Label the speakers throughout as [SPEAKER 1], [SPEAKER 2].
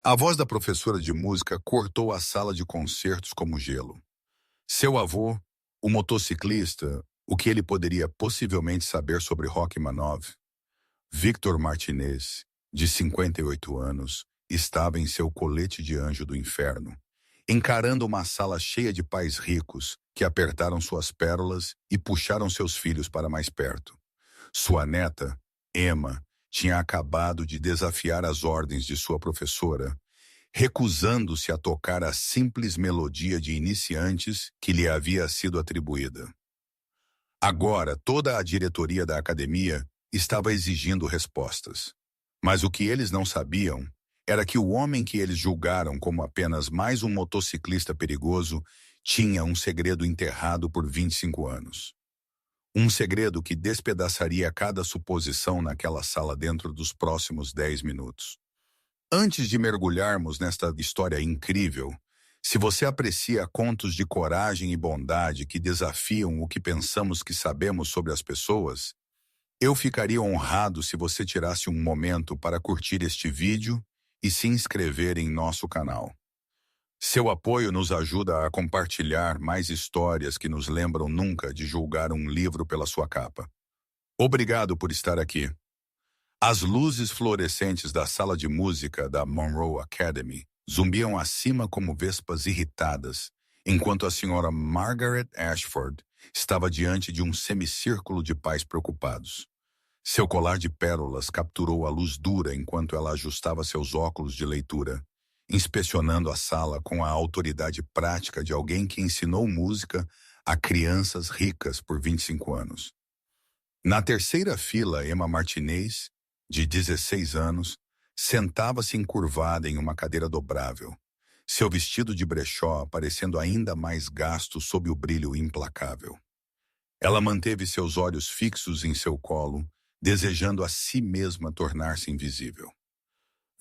[SPEAKER 1] A voz da professora de música cortou a sala de concertos como gelo. Seu avô, o motociclista, o que ele poderia possivelmente saber sobre Rachmaninoff, Victor Martinez, de 58 anos, estava em seu colete de anjo do inferno, encarando uma sala cheia de pais ricos que apertaram suas pérolas e puxaram seus filhos para mais perto. Sua neta, Emma, tinha acabado de desafiar as ordens de sua professora, recusando-se a tocar a simples melodia de iniciantes que lhe havia sido atribuída. Agora, toda a diretoria da academia estava exigindo respostas. Mas o que eles não sabiam era que o homem que eles julgaram como apenas mais um motociclista perigoso tinha um segredo enterrado por 25 anos. Um segredo que despedaçaria cada suposição naquela sala dentro dos próximos 10 minutos. Antes de mergulharmos nesta história incrível, se você aprecia contos de coragem e bondade que desafiam o que pensamos que sabemos sobre as pessoas, eu ficaria honrado se você tirasse um momento para curtir este vídeo e se inscrever em nosso canal. Seu apoio nos ajuda a compartilhar mais histórias que nos lembram nunca de julgar um livro pela sua capa. Obrigado por estar aqui. As luzes fluorescentes da sala de música da Monroe Academy zumbiam acima como vespas irritadas, enquanto a senhora Margaret Ashford estava diante de um semicírculo de pais preocupados. Seu colar de pérolas capturou a luz dura enquanto ela ajustava seus óculos de leitura, inspecionando a sala com a autoridade prática de alguém que ensinou música a crianças ricas por 25 anos. Na terceira fila, Emma Martinez, de 16 anos, sentava-se encurvada em uma cadeira dobrável, seu vestido de brechó parecendo ainda mais gasto sob o brilho implacável. Ela manteve seus olhos fixos em seu colo, desejando a si mesma tornar-se invisível.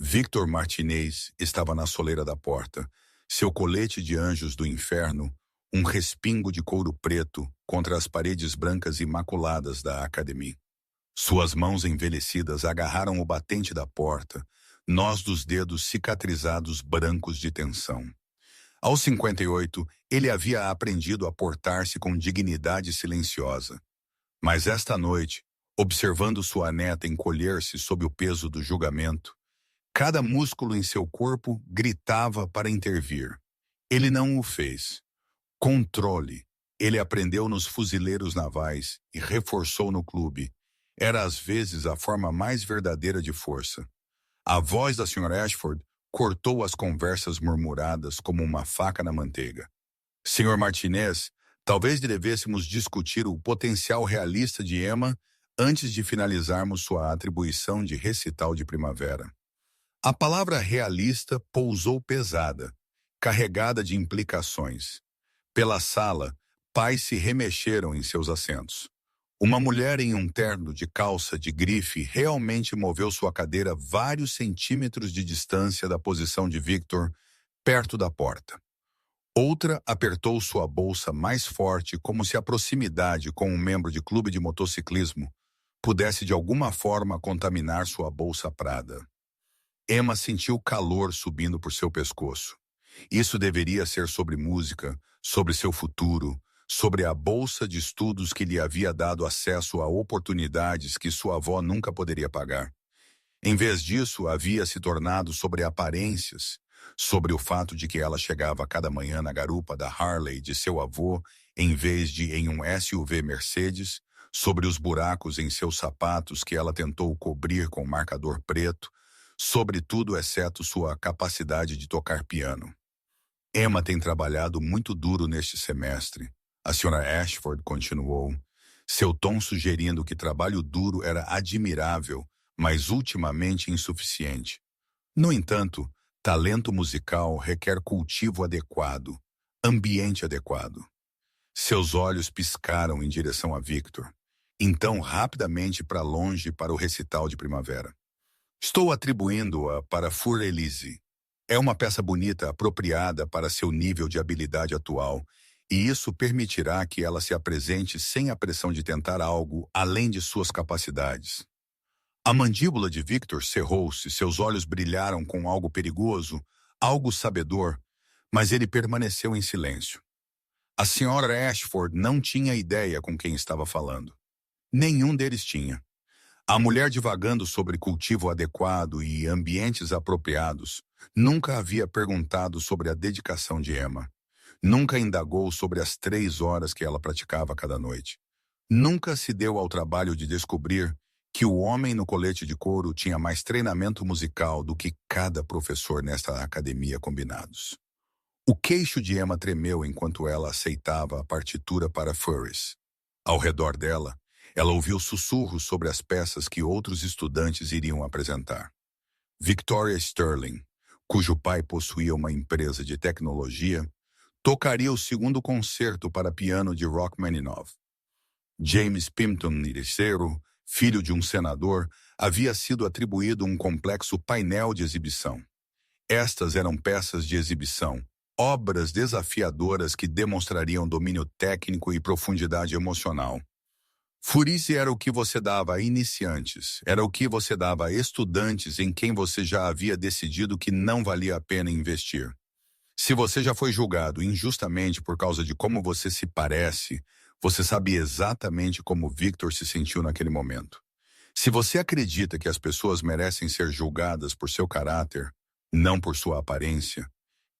[SPEAKER 1] Victor Martinez estava na soleira da porta, seu colete de anjos do inferno, um respingo de couro preto contra as paredes brancas imaculadas da academia. Suas mãos envelhecidas agarraram o batente da porta, nós dos dedos cicatrizados brancos de tensão. Aos 58, ele havia aprendido a portar-se com dignidade silenciosa. Mas esta noite, observando sua neta encolher-se sob o peso do julgamento, cada músculo em seu corpo gritava para intervir. Ele não o fez. Controle. Ele aprendeu nos fuzileiros navais e reforçou no clube. Era às vezes a forma mais verdadeira de força. A voz da Sra. Ashford cortou as conversas murmuradas como uma faca na manteiga. Sr. Martinez, talvez devêssemos discutir o potencial realista de Emma antes de finalizarmos sua atribuição de recital de primavera. A palavra realista pousou pesada, carregada de implicações. Pela sala, pais se remexeram em seus assentos. Uma mulher em um terno de calça de grife realmente moveu sua cadeira vários centímetros de distância da posição de Victor, perto da porta. Outra apertou sua bolsa mais forte, como se a proximidade com um membro de clube de motociclismo pudesse de alguma forma contaminar sua bolsa prada. Emma sentiu calor subindo por seu pescoço. Isso deveria ser sobre música, sobre seu futuro, sobre a bolsa de estudos que lhe havia dado acesso a oportunidades que sua avó nunca poderia pagar. Em vez disso, havia se tornado sobre aparências, sobre o fato de que ela chegava cada manhã na garupa da Harley de seu avô, em vez de em um SUV Mercedes, sobre os buracos em seus sapatos que ela tentou cobrir com marcador preto, sobre tudo exceto sua capacidade de tocar piano. Emma tem trabalhado muito duro neste semestre, a Sra. Ashford continuou, seu tom sugerindo que trabalho duro era admirável, mas ultimamente insuficiente. No entanto, talento musical requer cultivo adequado, ambiente adequado. Seus olhos piscaram em direção a Victor, então rapidamente para longe para o recital de primavera. Estou atribuindo-a para Fur Elise. É uma peça bonita, apropriada para seu nível de habilidade atual, e isso permitirá que ela se apresente sem a pressão de tentar algo além de suas capacidades. A mandíbula de Victor cerrou-se, seus olhos brilharam com algo perigoso, algo sabedor, mas ele permaneceu em silêncio. A senhora Ashford não tinha ideia com quem estava falando. Nenhum deles tinha. A mulher divagando sobre cultivo adequado e ambientes apropriados nunca havia perguntado sobre a dedicação de Emma. Nunca indagou sobre as 3 horas que ela praticava cada noite. Nunca se deu ao trabalho de descobrir que o homem no colete de couro tinha mais treinamento musical do que cada professor nesta academia combinados. O queixo de Emma tremeu enquanto ela aceitava a partitura para Furries. Ao redor dela, ela ouviu sussurros sobre as peças que outros estudantes iriam apresentar. Victoria Sterling, cujo pai possuía uma empresa de tecnologia, tocaria o segundo concerto para piano de Rachmaninoff. James Pimpton III, filho de um senador, havia sido atribuído um complexo painel de exibição. Estas eram peças de exibição, obras desafiadoras que demonstrariam domínio técnico e profundidade emocional. Furice era o que você dava a iniciantes, era o que você dava a estudantes em quem você já havia decidido que não valia a pena investir. Se você já foi julgado injustamente por causa de como você se parece, você sabe exatamente como Victor se sentiu naquele momento. Se você acredita que as pessoas merecem ser julgadas por seu caráter, não por sua aparência,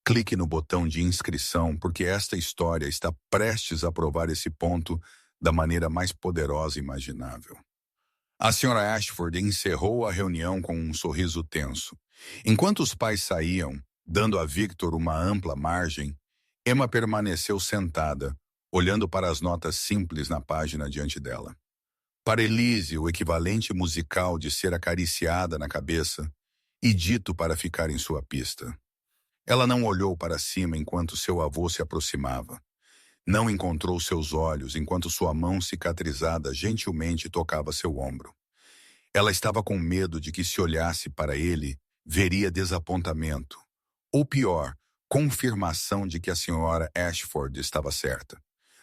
[SPEAKER 1] clique no botão de inscrição porque esta história está prestes a provar esse ponto da maneira mais poderosa imaginável. A senhora Ashford encerrou a reunião com um sorriso tenso. Enquanto os pais saíam, dando a Victor uma ampla margem, Emma permaneceu sentada, olhando para as notas simples na página diante dela. Para Elise, o equivalente musical de ser acariciada na cabeça e dito para ficar em sua pista. Ela não olhou para cima enquanto seu avô se aproximava. Não encontrou seus olhos enquanto sua mão cicatrizada gentilmente tocava seu ombro. Ela estava com medo de que se olhasse para ele, veria desapontamento. Ou pior, confirmação de que a senhora Ashford estava certa.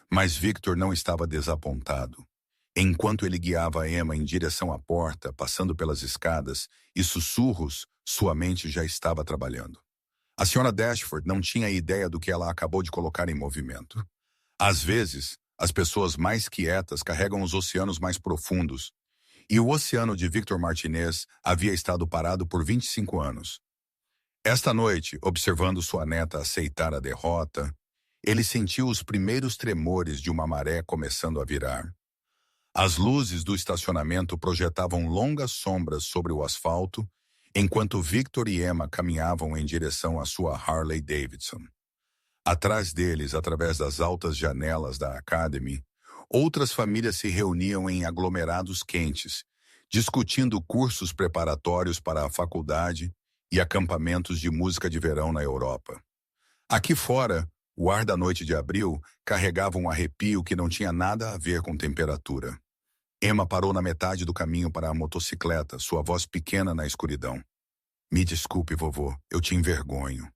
[SPEAKER 1] Mas Victor não estava desapontado. Enquanto ele guiava Emma em direção à porta, passando pelas escadas, e sussurros, sua mente já estava trabalhando. A senhora Dashford não tinha ideia do que ela acabou de colocar em movimento. Às vezes, as pessoas mais quietas carregam os oceanos mais profundos, e o oceano de Victor Martinez havia estado parado por 25 anos. Esta noite, observando sua neta aceitar a derrota, ele sentiu os primeiros tremores de uma maré começando a virar. As luzes do estacionamento projetavam longas sombras sobre o asfalto, enquanto Victor e Emma caminhavam em direção à sua Harley Davidson. Atrás deles, através das altas janelas da Academy, outras famílias se reuniam em aglomerados quentes, discutindo cursos preparatórios para a faculdade e acampamentos de música de verão na Europa. Aqui fora, o ar da noite de abril carregava um arrepio que não tinha nada a ver com temperatura. Emma parou na metade do caminho para a motocicleta, sua voz pequena na escuridão. Me desculpe, vovô, eu te envergonho.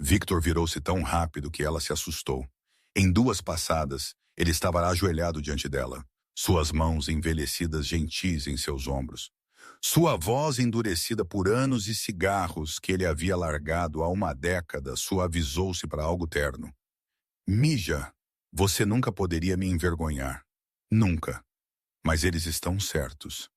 [SPEAKER 1] Victor virou-se tão rápido que ela se assustou. Em 2 passadas, ele estava ajoelhado diante dela, suas mãos envelhecidas gentis em seus ombros. Sua voz endurecida por anos e cigarros que ele havia largado há uma década suavizou-se para algo terno. Mija, você nunca poderia me envergonhar. Nunca. Mas eles estão certos.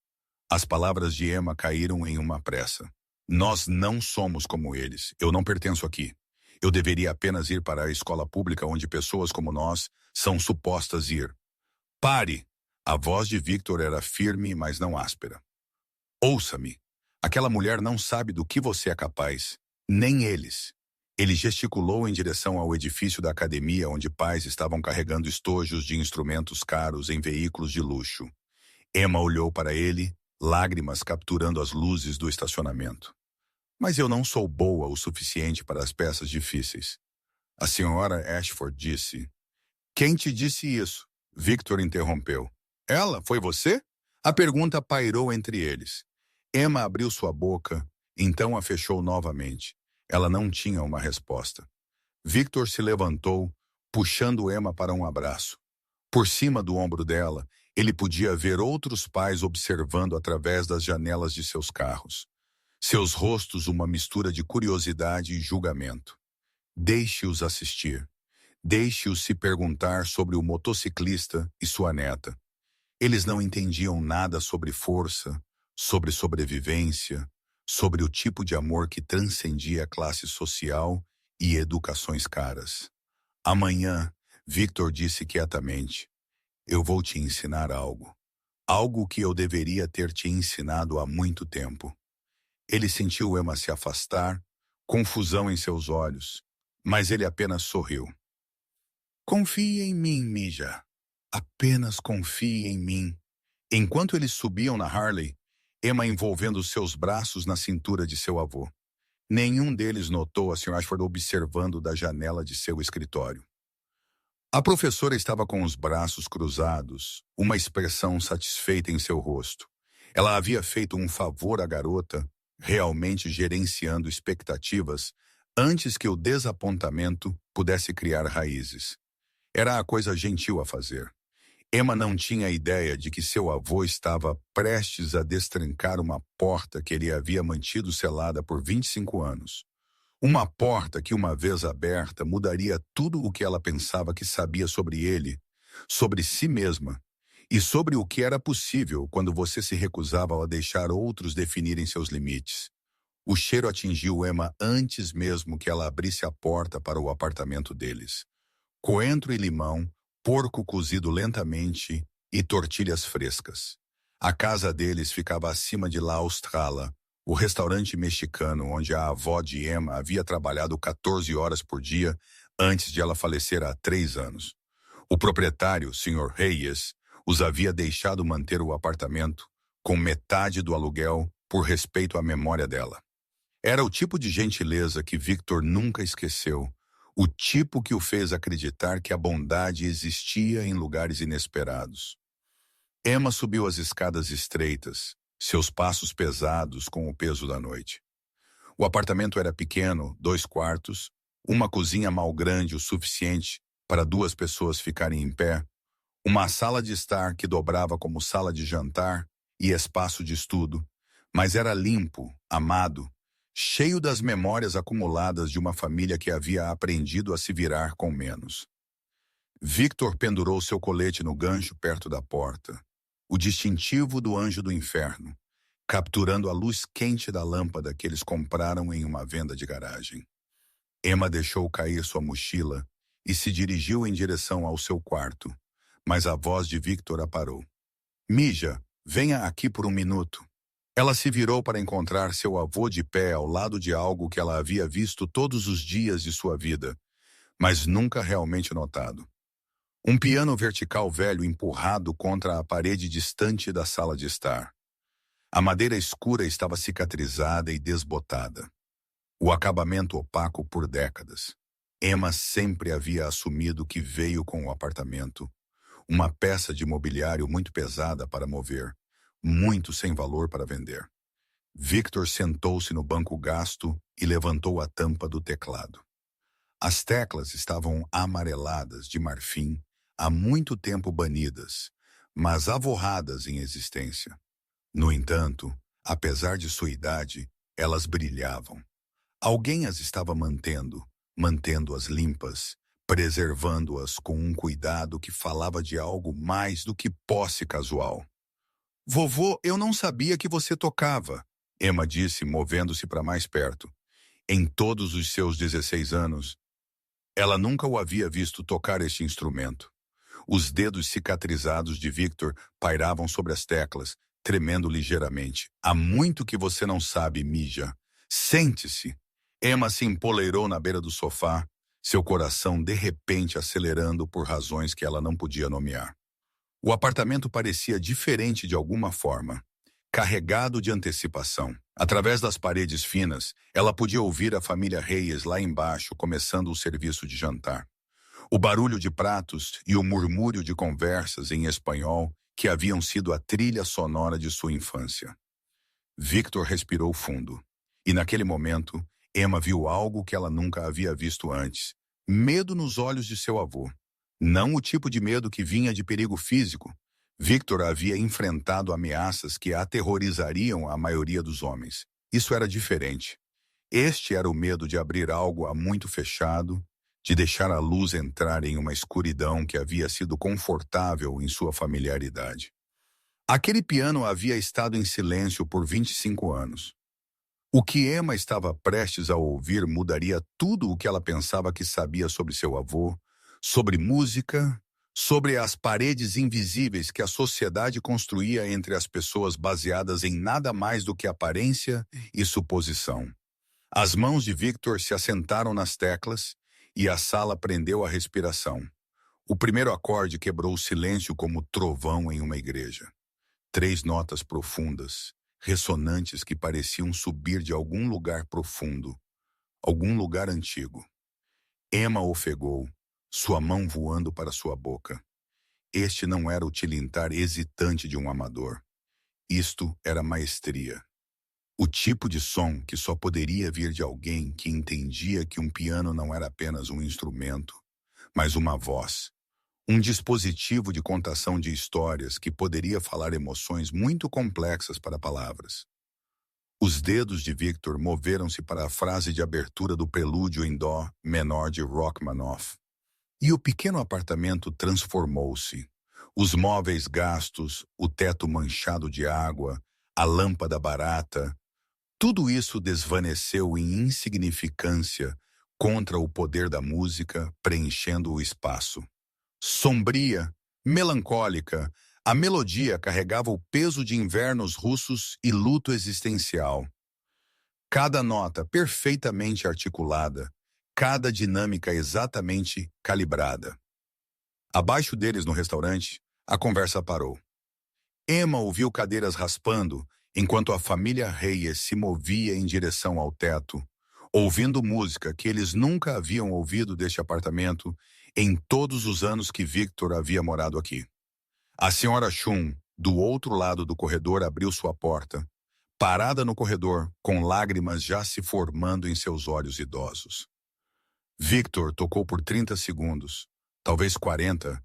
[SPEAKER 1] As palavras de Emma caíram em uma pressa. Nós não somos como eles. Eu não pertenço aqui. Eu deveria apenas ir para a escola pública onde pessoas como nós são supostas ir. Pare! A voz de Victor era firme, mas não áspera. Ouça-me. Aquela mulher não sabe do que você é capaz. Nem eles. Ele gesticulou em direção ao edifício da academia onde pais estavam carregando estojos de instrumentos caros em veículos de luxo. Emma olhou para ele, lágrimas capturando as luzes do estacionamento. Mas eu não sou boa o suficiente para as peças difíceis. A senhora Ashford disse. Quem te disse isso? Victor interrompeu. Ela? Foi você? A pergunta pairou entre eles. Emma abriu sua boca, então a fechou novamente. Ela não tinha uma resposta. Victor se levantou, puxando Emma para um abraço. Por cima do ombro dela, Ele podia ver outros pais observando através das janelas de seus carros. Seus rostos uma mistura de curiosidade e julgamento. Deixe-os assistir. Deixe-os se perguntar sobre o motociclista e sua neta. Eles não entendiam nada sobre força, sobre sobrevivência, sobre o tipo de amor que transcendia a classe social e educações caras. Amanhã, Victor disse quietamente, eu vou te ensinar algo. Algo que eu deveria ter te ensinado há muito tempo. Ele sentiu Emma se afastar, confusão em seus olhos, mas ele apenas sorriu. Confie em mim, Mija. Apenas confie em mim. Enquanto eles subiam na Harley, Emma envolvendo seus braços na cintura de seu avô. Nenhum deles notou a Sr. Ashford observando da janela de seu escritório. A professora estava com os braços cruzados, uma expressão satisfeita em seu rosto. Ela havia feito um favor à garota, realmente gerenciando expectativas, antes que o desapontamento pudesse criar raízes. Era a coisa gentil a fazer. Emma não tinha ideia de que seu avô estava prestes a destrancar uma porta que ele havia mantido selada por 25 anos. Uma porta que, uma vez aberta, mudaria tudo o que ela pensava que sabia sobre ele, sobre si mesma, e sobre o que era possível quando você se recusava a deixar outros definirem seus limites. O cheiro atingiu Emma antes mesmo que ela abrisse a porta para o apartamento deles. Coentro e limão, porco cozido lentamente e tortilhas frescas. A casa deles ficava acima de La Australa, o restaurante mexicano onde a avó de Emma havia trabalhado 14 horas por dia antes de ela falecer há 3 anos. O proprietário, Sr. Reyes, os havia deixado manter o apartamento com metade do aluguel por respeito à memória dela. Era o tipo de gentileza que Victor nunca esqueceu, o tipo que o fez acreditar que a bondade existia em lugares inesperados. Emma subiu as escadas estreitas, seus passos pesados com o peso da noite. O apartamento era pequeno, 2 quartos, uma cozinha mal grande o suficiente para 2 pessoas ficarem em pé, uma sala de estar que dobrava como sala de jantar e espaço de estudo, mas era limpo, amado, cheio das memórias acumuladas de uma família que havia aprendido a se virar com menos. Victor pendurou seu colete no gancho perto da porta, o distintivo do anjo do inferno, capturando a luz quente da lâmpada que eles compraram em uma venda de garagem. Emma deixou cair sua mochila e se dirigiu em direção ao seu quarto, mas a voz de Victor a parou. Mija, venha aqui por 1 minuto. Ela se virou para encontrar seu avô de pé ao lado de algo que ela havia visto todos os dias de sua vida, mas nunca realmente notado. Um piano vertical velho empurrado contra a parede distante da sala de estar. A madeira escura estava cicatrizada e desbotada. O acabamento opaco por décadas. Emma sempre havia assumido que veio com o apartamento. Uma peça de mobiliário muito pesada para mover, muito sem valor para vender. Victor sentou-se no banco gasto e levantou a tampa do teclado. As teclas estavam amareladas de marfim, há muito tempo banidas, mas avorradas em existência. No entanto, apesar de sua idade, elas brilhavam. Alguém as estava mantendo-as limpas, preservando-as com um cuidado que falava de algo mais do que posse casual. Vovô, eu não sabia que você tocava, Emma disse, movendo-se para mais perto. Em todos os seus 16 anos, ela nunca o havia visto tocar este instrumento. Os dedos cicatrizados de Victor pairavam sobre as teclas, tremendo ligeiramente. Há muito que você não sabe, Mija. Sente-se. Emma se empoleirou na beira do sofá, seu coração de repente acelerando por razões que ela não podia nomear. O apartamento parecia diferente de alguma forma, carregado de antecipação. Através das paredes finas, ela podia ouvir a família Reyes lá embaixo começando o serviço de jantar. O barulho de pratos e o murmúrio de conversas em espanhol que haviam sido a trilha sonora de sua infância. Victor respirou fundo. E naquele momento, Emma viu algo que ela nunca havia visto antes. Medo nos olhos de seu avô. Não o tipo de medo que vinha de perigo físico, Victor havia enfrentado ameaças que aterrorizariam a maioria dos homens. Isso era diferente. Este era o medo de abrir algo há muito fechado, de deixar a luz entrar em uma escuridão que havia sido confortável em sua familiaridade. Aquele piano havia estado em silêncio por 25 anos. O que Emma estava prestes a ouvir mudaria tudo o que ela pensava que sabia sobre seu avô, sobre música, sobre as paredes invisíveis que a sociedade construía entre as pessoas baseadas em nada mais do que aparência e suposição. As mãos de Victor se assentaram nas teclas e a sala prendeu a respiração. O primeiro acorde quebrou o silêncio como trovão em uma igreja. 3 notas profundas, ressonantes que pareciam subir de algum lugar profundo, algum lugar antigo. Emma ofegou, sua mão voando para sua boca. Este não era o tilintar hesitante de um amador. Isto era maestria. O tipo de som que só poderia vir de alguém que entendia que um piano não era apenas um instrumento, mas uma voz. Um dispositivo de contação de histórias que poderia falar emoções muito complexas para palavras. Os dedos de Victor moveram-se para a frase de abertura do prelúdio em dó menor de Rachmaninoff. E o pequeno apartamento transformou-se. Os móveis gastos, o teto manchado de água, a lâmpada barata, tudo isso desvaneceu em insignificância contra o poder da música preenchendo o espaço. Sombria, melancólica, a melodia carregava o peso de invernos russos e luto existencial. Cada nota perfeitamente articulada, cada dinâmica exatamente calibrada. Abaixo deles no restaurante, a conversa parou. Emma ouviu cadeiras raspando enquanto a família Reyes se movia em direção ao teto, ouvindo música que eles nunca haviam ouvido deste apartamento em todos os anos que Victor havia morado aqui. A senhora Chun, do outro lado do corredor, abriu sua porta, parada no corredor, com lágrimas já se formando em seus olhos idosos. Victor tocou por 30 segundos, talvez 40,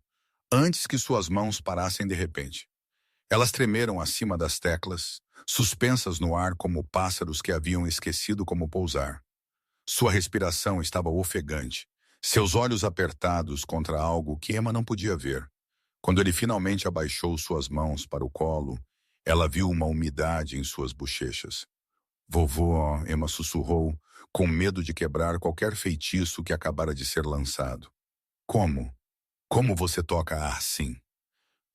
[SPEAKER 1] antes que suas mãos parassem de repente. Elas tremeram acima das teclas, suspensas no ar como pássaros que haviam esquecido como pousar. Sua respiração estava ofegante, seus olhos apertados contra algo que Emma não podia ver. Quando ele finalmente abaixou suas mãos para o colo, ela viu uma umidade em suas bochechas. Vovô, Emma sussurrou, com medo de quebrar qualquer feitiço que acabara de ser lançado. Como? Como você toca assim?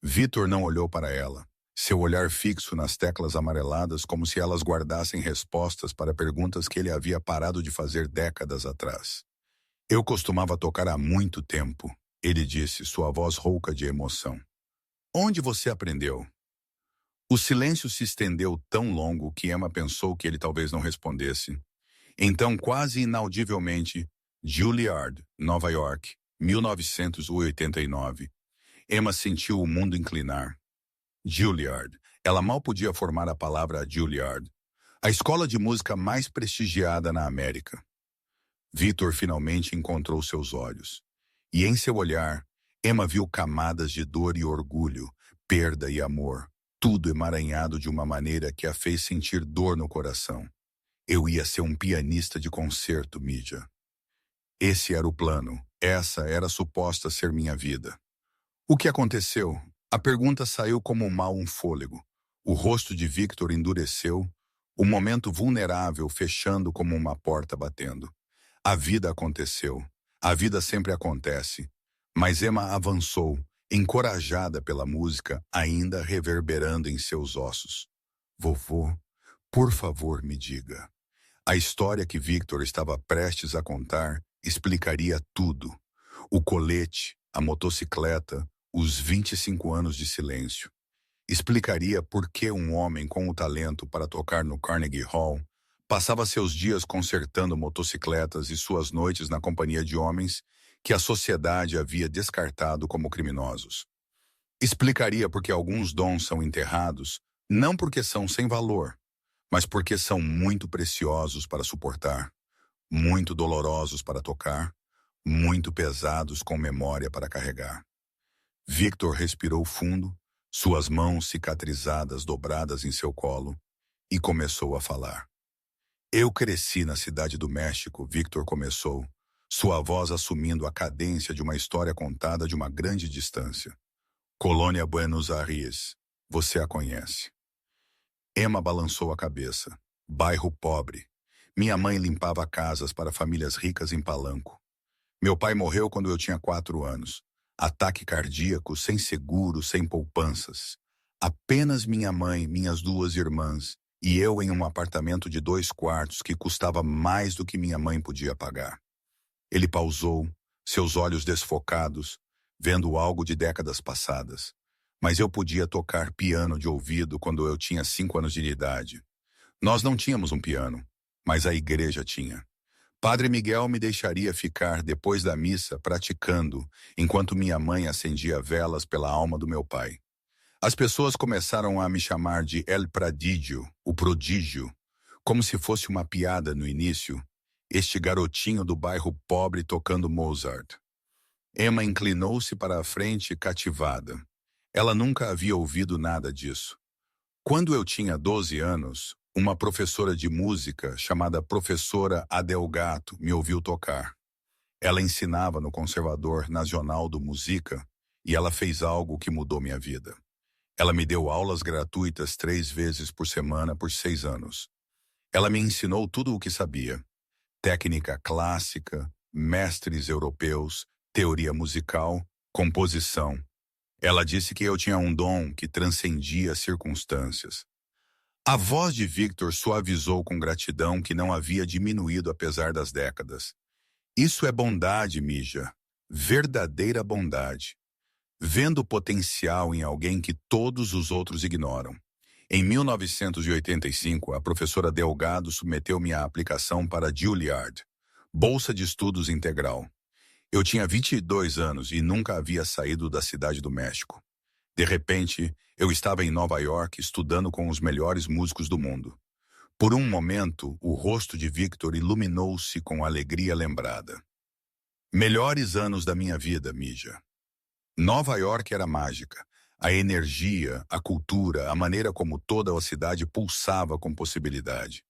[SPEAKER 1] Victor não olhou para ela, seu olhar fixo nas teclas amareladas como se elas guardassem respostas para perguntas que ele havia parado de fazer décadas atrás. Eu costumava tocar há muito tempo, ele disse, sua voz rouca de emoção. Onde você aprendeu? O silêncio se estendeu tão longo que Emma pensou que ele talvez não respondesse. Então, quase inaudivelmente, Juilliard, Nova York, 1989. Emma sentiu o mundo inclinar. Juilliard. Ela mal podia formar a palavra Juilliard. A escola de música mais prestigiada na América. Victor finalmente encontrou seus olhos. E em seu olhar, Emma viu camadas de dor e orgulho, perda e amor, tudo emaranhado de uma maneira que a fez sentir dor no coração. Eu ia ser um pianista de concerto, Midja. Esse era o plano. Essa era suposta ser minha vida. O que aconteceu? A pergunta saiu como um fôlego. O rosto de Victor endureceu, o momento vulnerável fechando como uma porta batendo. A vida aconteceu. A vida sempre acontece. Mas Emma avançou, encorajada pela música, ainda reverberando em seus ossos. Vovô, por favor, me diga. A história que Victor estava prestes a contar explicaria tudo. O colete, a motocicleta, os 25 anos de silêncio. Explicaria por que um homem com o talento para tocar no Carnegie Hall passava seus dias consertando motocicletas e suas noites na companhia de homens que a sociedade havia descartado como criminosos. Explicaria por que alguns dons são enterrados, não porque são sem valor, mas porque são muito preciosos para suportar, muito dolorosos para tocar, muito pesados com memória para carregar. Victor respirou fundo, suas mãos cicatrizadas dobradas em seu colo, e começou a falar. Eu cresci na cidade do México, Victor começou, sua voz assumindo a cadência de uma história contada de uma grande distância. Colônia Buenos Aires, você a conhece. Emma balançou a cabeça. Bairro pobre. Minha mãe limpava casas para famílias ricas em Palanco. Meu pai morreu quando eu tinha 4 anos. Ataque cardíaco, sem seguro, sem poupanças. Apenas minha mãe, minhas 2 irmãs e eu em um apartamento de 2 quartos que custava mais do que minha mãe podia pagar. Ele pausou, seus olhos desfocados, vendo algo de décadas passadas. Mas eu podia tocar piano de ouvido quando eu tinha 5 anos de idade. Nós não tínhamos um piano, mas a igreja tinha. Padre Miguel me deixaria ficar depois da missa praticando, enquanto minha mãe acendia velas pela alma do meu pai. As pessoas começaram a me chamar de El Prodígio, o prodígio, como se fosse uma piada no início, este garotinho do bairro pobre tocando Mozart. Emma inclinou-se para a frente cativada. Ela nunca havia ouvido nada disso. Quando eu tinha 12 anos, uma professora de música chamada Professora Adelgato me ouviu tocar. Ela ensinava no Conservador Nacional do Música e ela fez algo que mudou minha vida. Ela me deu aulas gratuitas 3 vezes por semana por 6 anos. Ela me ensinou tudo o que sabia. Técnica clássica, mestres europeus, teoria musical, composição. Ela disse que eu tinha um dom que transcendia as circunstâncias. A voz de Victor suavizou com gratidão que não havia diminuído apesar das décadas. Isso é bondade, Mija. Verdadeira bondade. Vendo potencial em alguém que todos os outros ignoram. Em 1985, a professora Delgado submeteu-me à aplicação para Juilliard, Bolsa de Estudos Integral. Eu tinha 22 anos e nunca havia saído da cidade do México. De repente, eu estava em Nova York estudando com os melhores músicos do mundo. Por um momento, o rosto de Victor iluminou-se com alegria lembrada. Melhores anos da minha vida, Mija. Nova York era mágica. A energia, a cultura, a maneira como toda a cidade pulsava com possibilidade.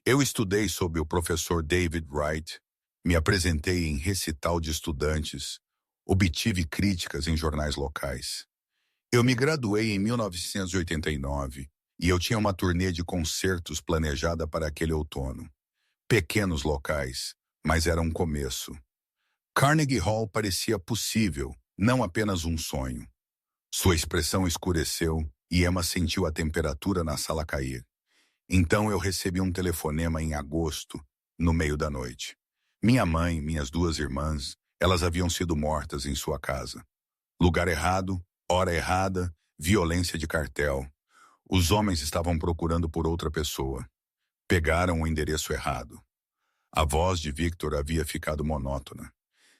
[SPEAKER 1] Eu estudei sob o professor David Wright, me apresentei em recital de estudantes, obtive críticas em jornais locais. Eu me graduei em 1989 e eu tinha uma turnê de concertos planejada para aquele outono. Pequenos locais, mas era um começo. Carnegie Hall parecia possível, não apenas um sonho. Sua expressão escureceu e Emma sentiu a temperatura na sala cair. Então eu recebi um telefonema em agosto, no meio da noite. Minha mãe, minhas 2 irmãs, elas haviam sido mortas em sua casa. Lugar errado, hora errada, violência de cartel. Os homens estavam procurando por outra pessoa. Pegaram o endereço errado. A voz de Victor havia ficado monótona.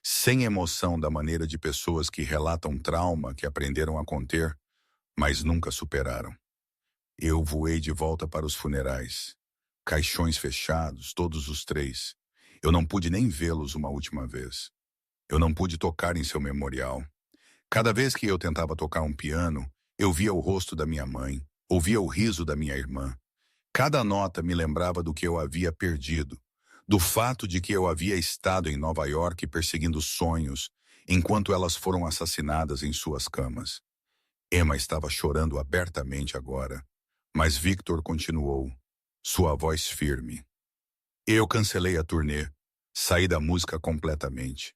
[SPEAKER 1] Sem emoção da maneira de pessoas que relatam trauma que aprenderam a conter, mas nunca superaram. Eu voei de volta para os funerais. Caixões fechados, todos os 3. Eu não pude nem vê-los uma última vez. Eu não pude tocar em seu memorial. Cada vez que eu tentava tocar um piano, eu via o rosto da minha mãe, ouvia o riso da minha irmã. Cada nota me lembrava do que eu havia perdido, do fato de que eu havia estado em Nova York perseguindo sonhos, enquanto elas foram assassinadas em suas camas. Emma estava chorando abertamente agora, mas Victor continuou, sua voz firme. Eu cancelei a turnê, saí da música completamente.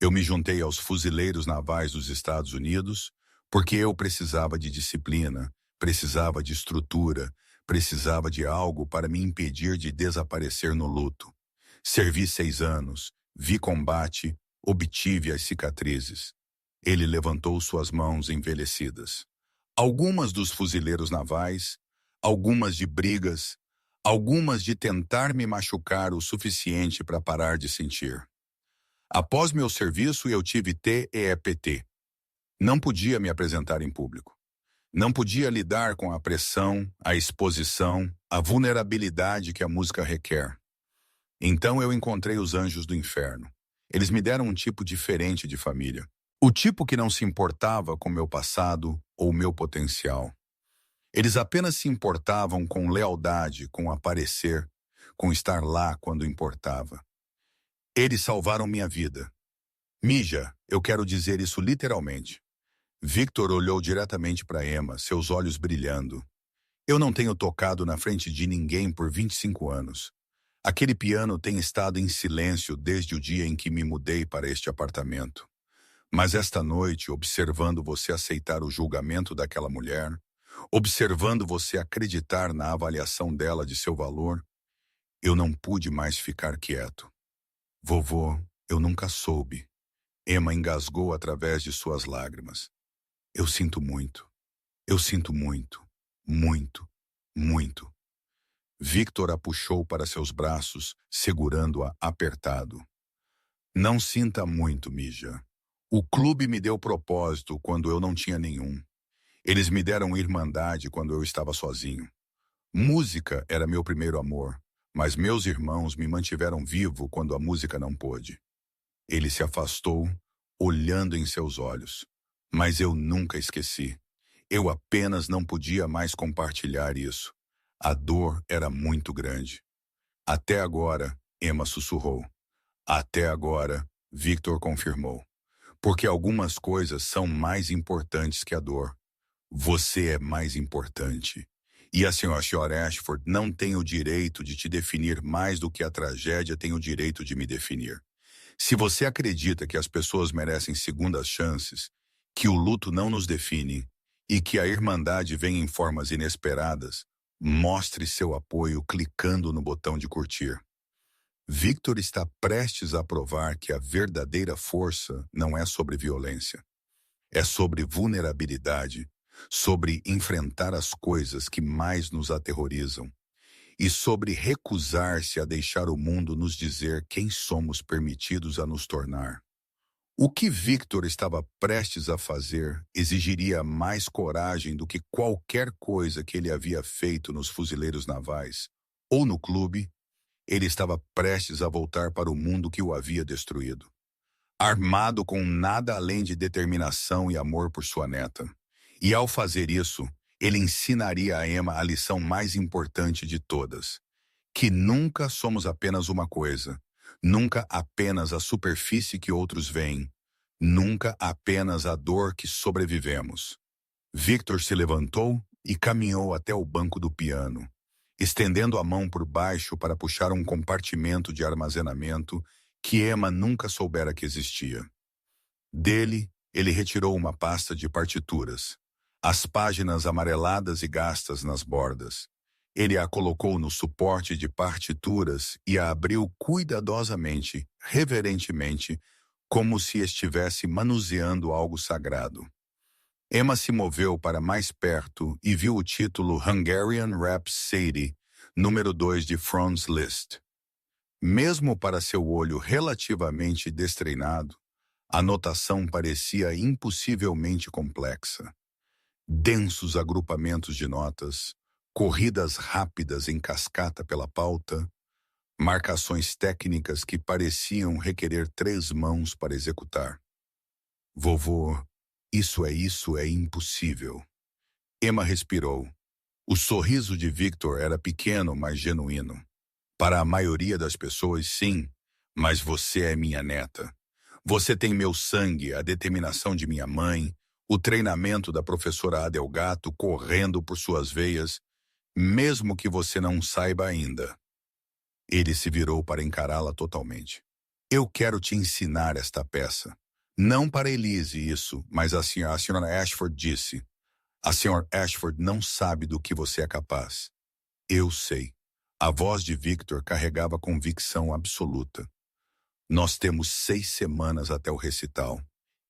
[SPEAKER 1] Eu me juntei aos fuzileiros navais dos Estados Unidos porque eu precisava de disciplina, precisava de estrutura, precisava de algo para me impedir de desaparecer no luto. Servi 6 anos, vi combate, obtive as cicatrizes. Ele levantou suas mãos envelhecidas. Algumas dos fuzileiros navais, algumas de brigas, algumas de tentar me machucar o suficiente para parar de sentir. Após meu serviço, eu tive TEPT. Não podia me apresentar em público. Não podia lidar com a pressão, a exposição, a vulnerabilidade que a música requer. Então eu encontrei os anjos do inferno. Eles me deram um tipo diferente de família. O tipo que não se importava com meu passado ou meu potencial. Eles apenas se importavam com lealdade, com aparecer, com estar lá quando importava. Eles salvaram minha vida. Mija, eu quero dizer isso literalmente. Victor olhou diretamente para Emma, seus olhos brilhando. Eu não tenho tocado na frente de ninguém por 25 anos. Aquele piano tem estado em silêncio desde o dia em que me mudei para este apartamento. Mas esta noite, observando você aceitar o julgamento daquela mulher, observando você acreditar na avaliação dela de seu valor, eu não pude mais ficar quieto. Vovô, eu nunca soube. Emma engasgou através de suas lágrimas. Eu sinto muito. Eu sinto muito. Muito. Muito. Victor a puxou para seus braços, segurando-a apertado. Não sinta muito, Mija. O clube me deu propósito quando eu não tinha nenhum. Eles me deram irmandade quando eu estava sozinho. Música era meu primeiro amor, mas meus irmãos me mantiveram vivo quando a música não pôde. Ele se afastou, olhando em seus olhos. Mas eu nunca esqueci. Eu apenas não podia mais compartilhar isso. A dor era muito grande. Até agora, Emma sussurrou. Até agora, Victor confirmou. Porque algumas coisas são mais importantes que a dor. Você é mais importante. E a senhora Ashford não tem o direito de te definir mais do que a tragédia tem o direito de me definir. Se você acredita que as pessoas merecem segundas chances, que o luto não nos define e que a irmandade vem em formas inesperadas, mostre seu apoio clicando no botão de curtir. Victor está prestes a provar que a verdadeira força não é sobre violência. É sobre vulnerabilidade, sobre enfrentar as coisas que mais nos aterrorizam e sobre recusar-se a deixar o mundo nos dizer quem somos permitidos a nos tornar. O que Victor estava prestes a fazer exigiria mais coragem do que qualquer coisa que ele havia feito nos fuzileiros navais ou no clube. Ele estava prestes a voltar para o mundo que o havia destruído, armado com nada além de determinação e amor por sua neta. E ao fazer isso, ele ensinaria a Emma a lição mais importante de todas, que nunca somos apenas uma coisa, nunca apenas a superfície que outros veem, nunca apenas a dor que sobrevivemos. Victor se levantou e caminhou até o banco do piano, estendendo a mão por baixo para puxar um compartimento de armazenamento que Emma nunca soubera que existia. Dele, ele retirou uma pasta de partituras, as páginas amareladas e gastas nas bordas. Ele a colocou no suporte de partituras e a abriu cuidadosamente, reverentemente, como se estivesse manuseando algo sagrado. Emma se moveu para mais perto e viu o título Hungarian Rhapsody, número 2 de Franz Liszt. Mesmo para seu olho relativamente destreinado, a notação parecia impossivelmente complexa. Densos agrupamentos de notas, corridas rápidas em cascata pela pauta, marcações técnicas que pareciam requerer 3 mãos para executar. Vovô, isso é impossível. Emma respirou. O sorriso de Victor era pequeno, mas genuíno. Para a maioria das pessoas, sim, mas você é minha neta. Você tem meu sangue, a determinação de minha mãe, o treinamento da professora Adelgato correndo por suas veias, mesmo que você não saiba ainda. Ele se virou para encará-la totalmente. Eu quero te ensinar esta peça. Não para Elise isso, mas a senhora Ashford disse. A senhora Ashford não sabe do que você é capaz. Eu sei. A voz de Victor carregava convicção absoluta. Nós temos 6 semanas até o recital.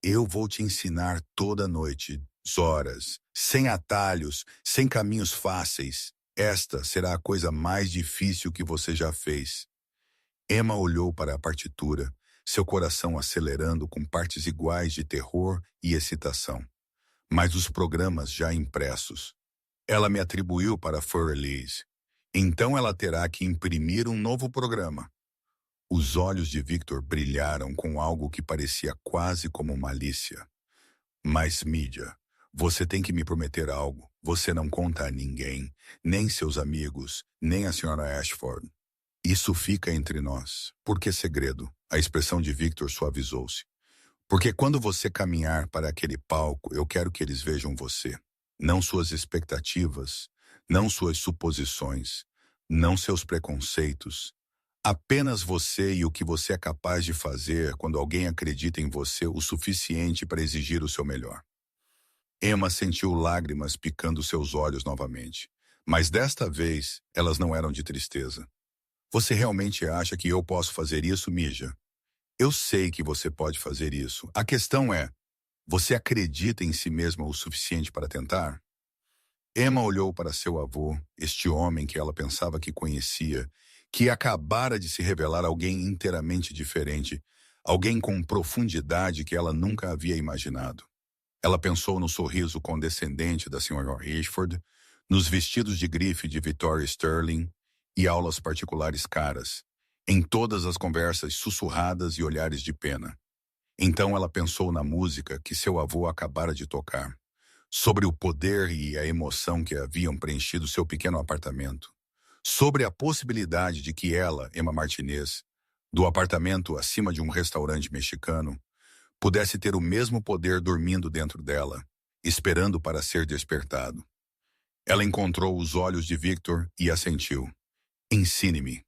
[SPEAKER 1] Eu vou te ensinar toda noite, horas, sem atalhos, sem caminhos fáceis. Esta será a coisa mais difícil que você já fez. Emma olhou para a partitura, seu coração acelerando com partes iguais de terror e excitação. Mas os programas já impressos. Ela me atribuiu para Fur-Elise. Então ela terá que imprimir um novo programa. Os olhos de Victor brilharam com algo que parecia quase como malícia. Mas, Mídia, Você tem que me prometer algo. Você não conta a ninguém, nem seus amigos, nem a senhora Ashford. Isso fica entre nós. Por que segredo? A expressão de Victor suavizou-se. Porque quando você caminhar para aquele palco, eu quero que eles vejam você. Não suas expectativas, não suas suposições, não seus preconceitos. Apenas você e o que você é capaz de fazer quando alguém acredita em você o suficiente para exigir o seu melhor. Emma sentiu lágrimas picando seus olhos novamente. Mas desta vez, elas não eram de tristeza. Você realmente acha que eu posso fazer isso, Mija? Eu sei que você pode fazer isso. A questão é, você acredita em si mesma o suficiente para tentar? Emma olhou para seu avô, este homem que ela pensava que conhecia, que acabara de se revelar alguém inteiramente diferente, alguém com profundidade que ela nunca havia imaginado. Ela pensou no sorriso condescendente da senhora Ashford, nos vestidos de grife de Victoria Sterling e aulas particulares caras, em todas as conversas sussurradas e olhares de pena. Então ela pensou na música que seu avô acabara de tocar, sobre o poder e a emoção que haviam preenchido seu pequeno apartamento, sobre a possibilidade de que ela, Emma Martinez, do apartamento acima de um restaurante mexicano, pudesse ter o mesmo poder dormindo dentro dela, esperando para ser despertado. Ela encontrou os olhos de Victor e assentiu. Ensine-me.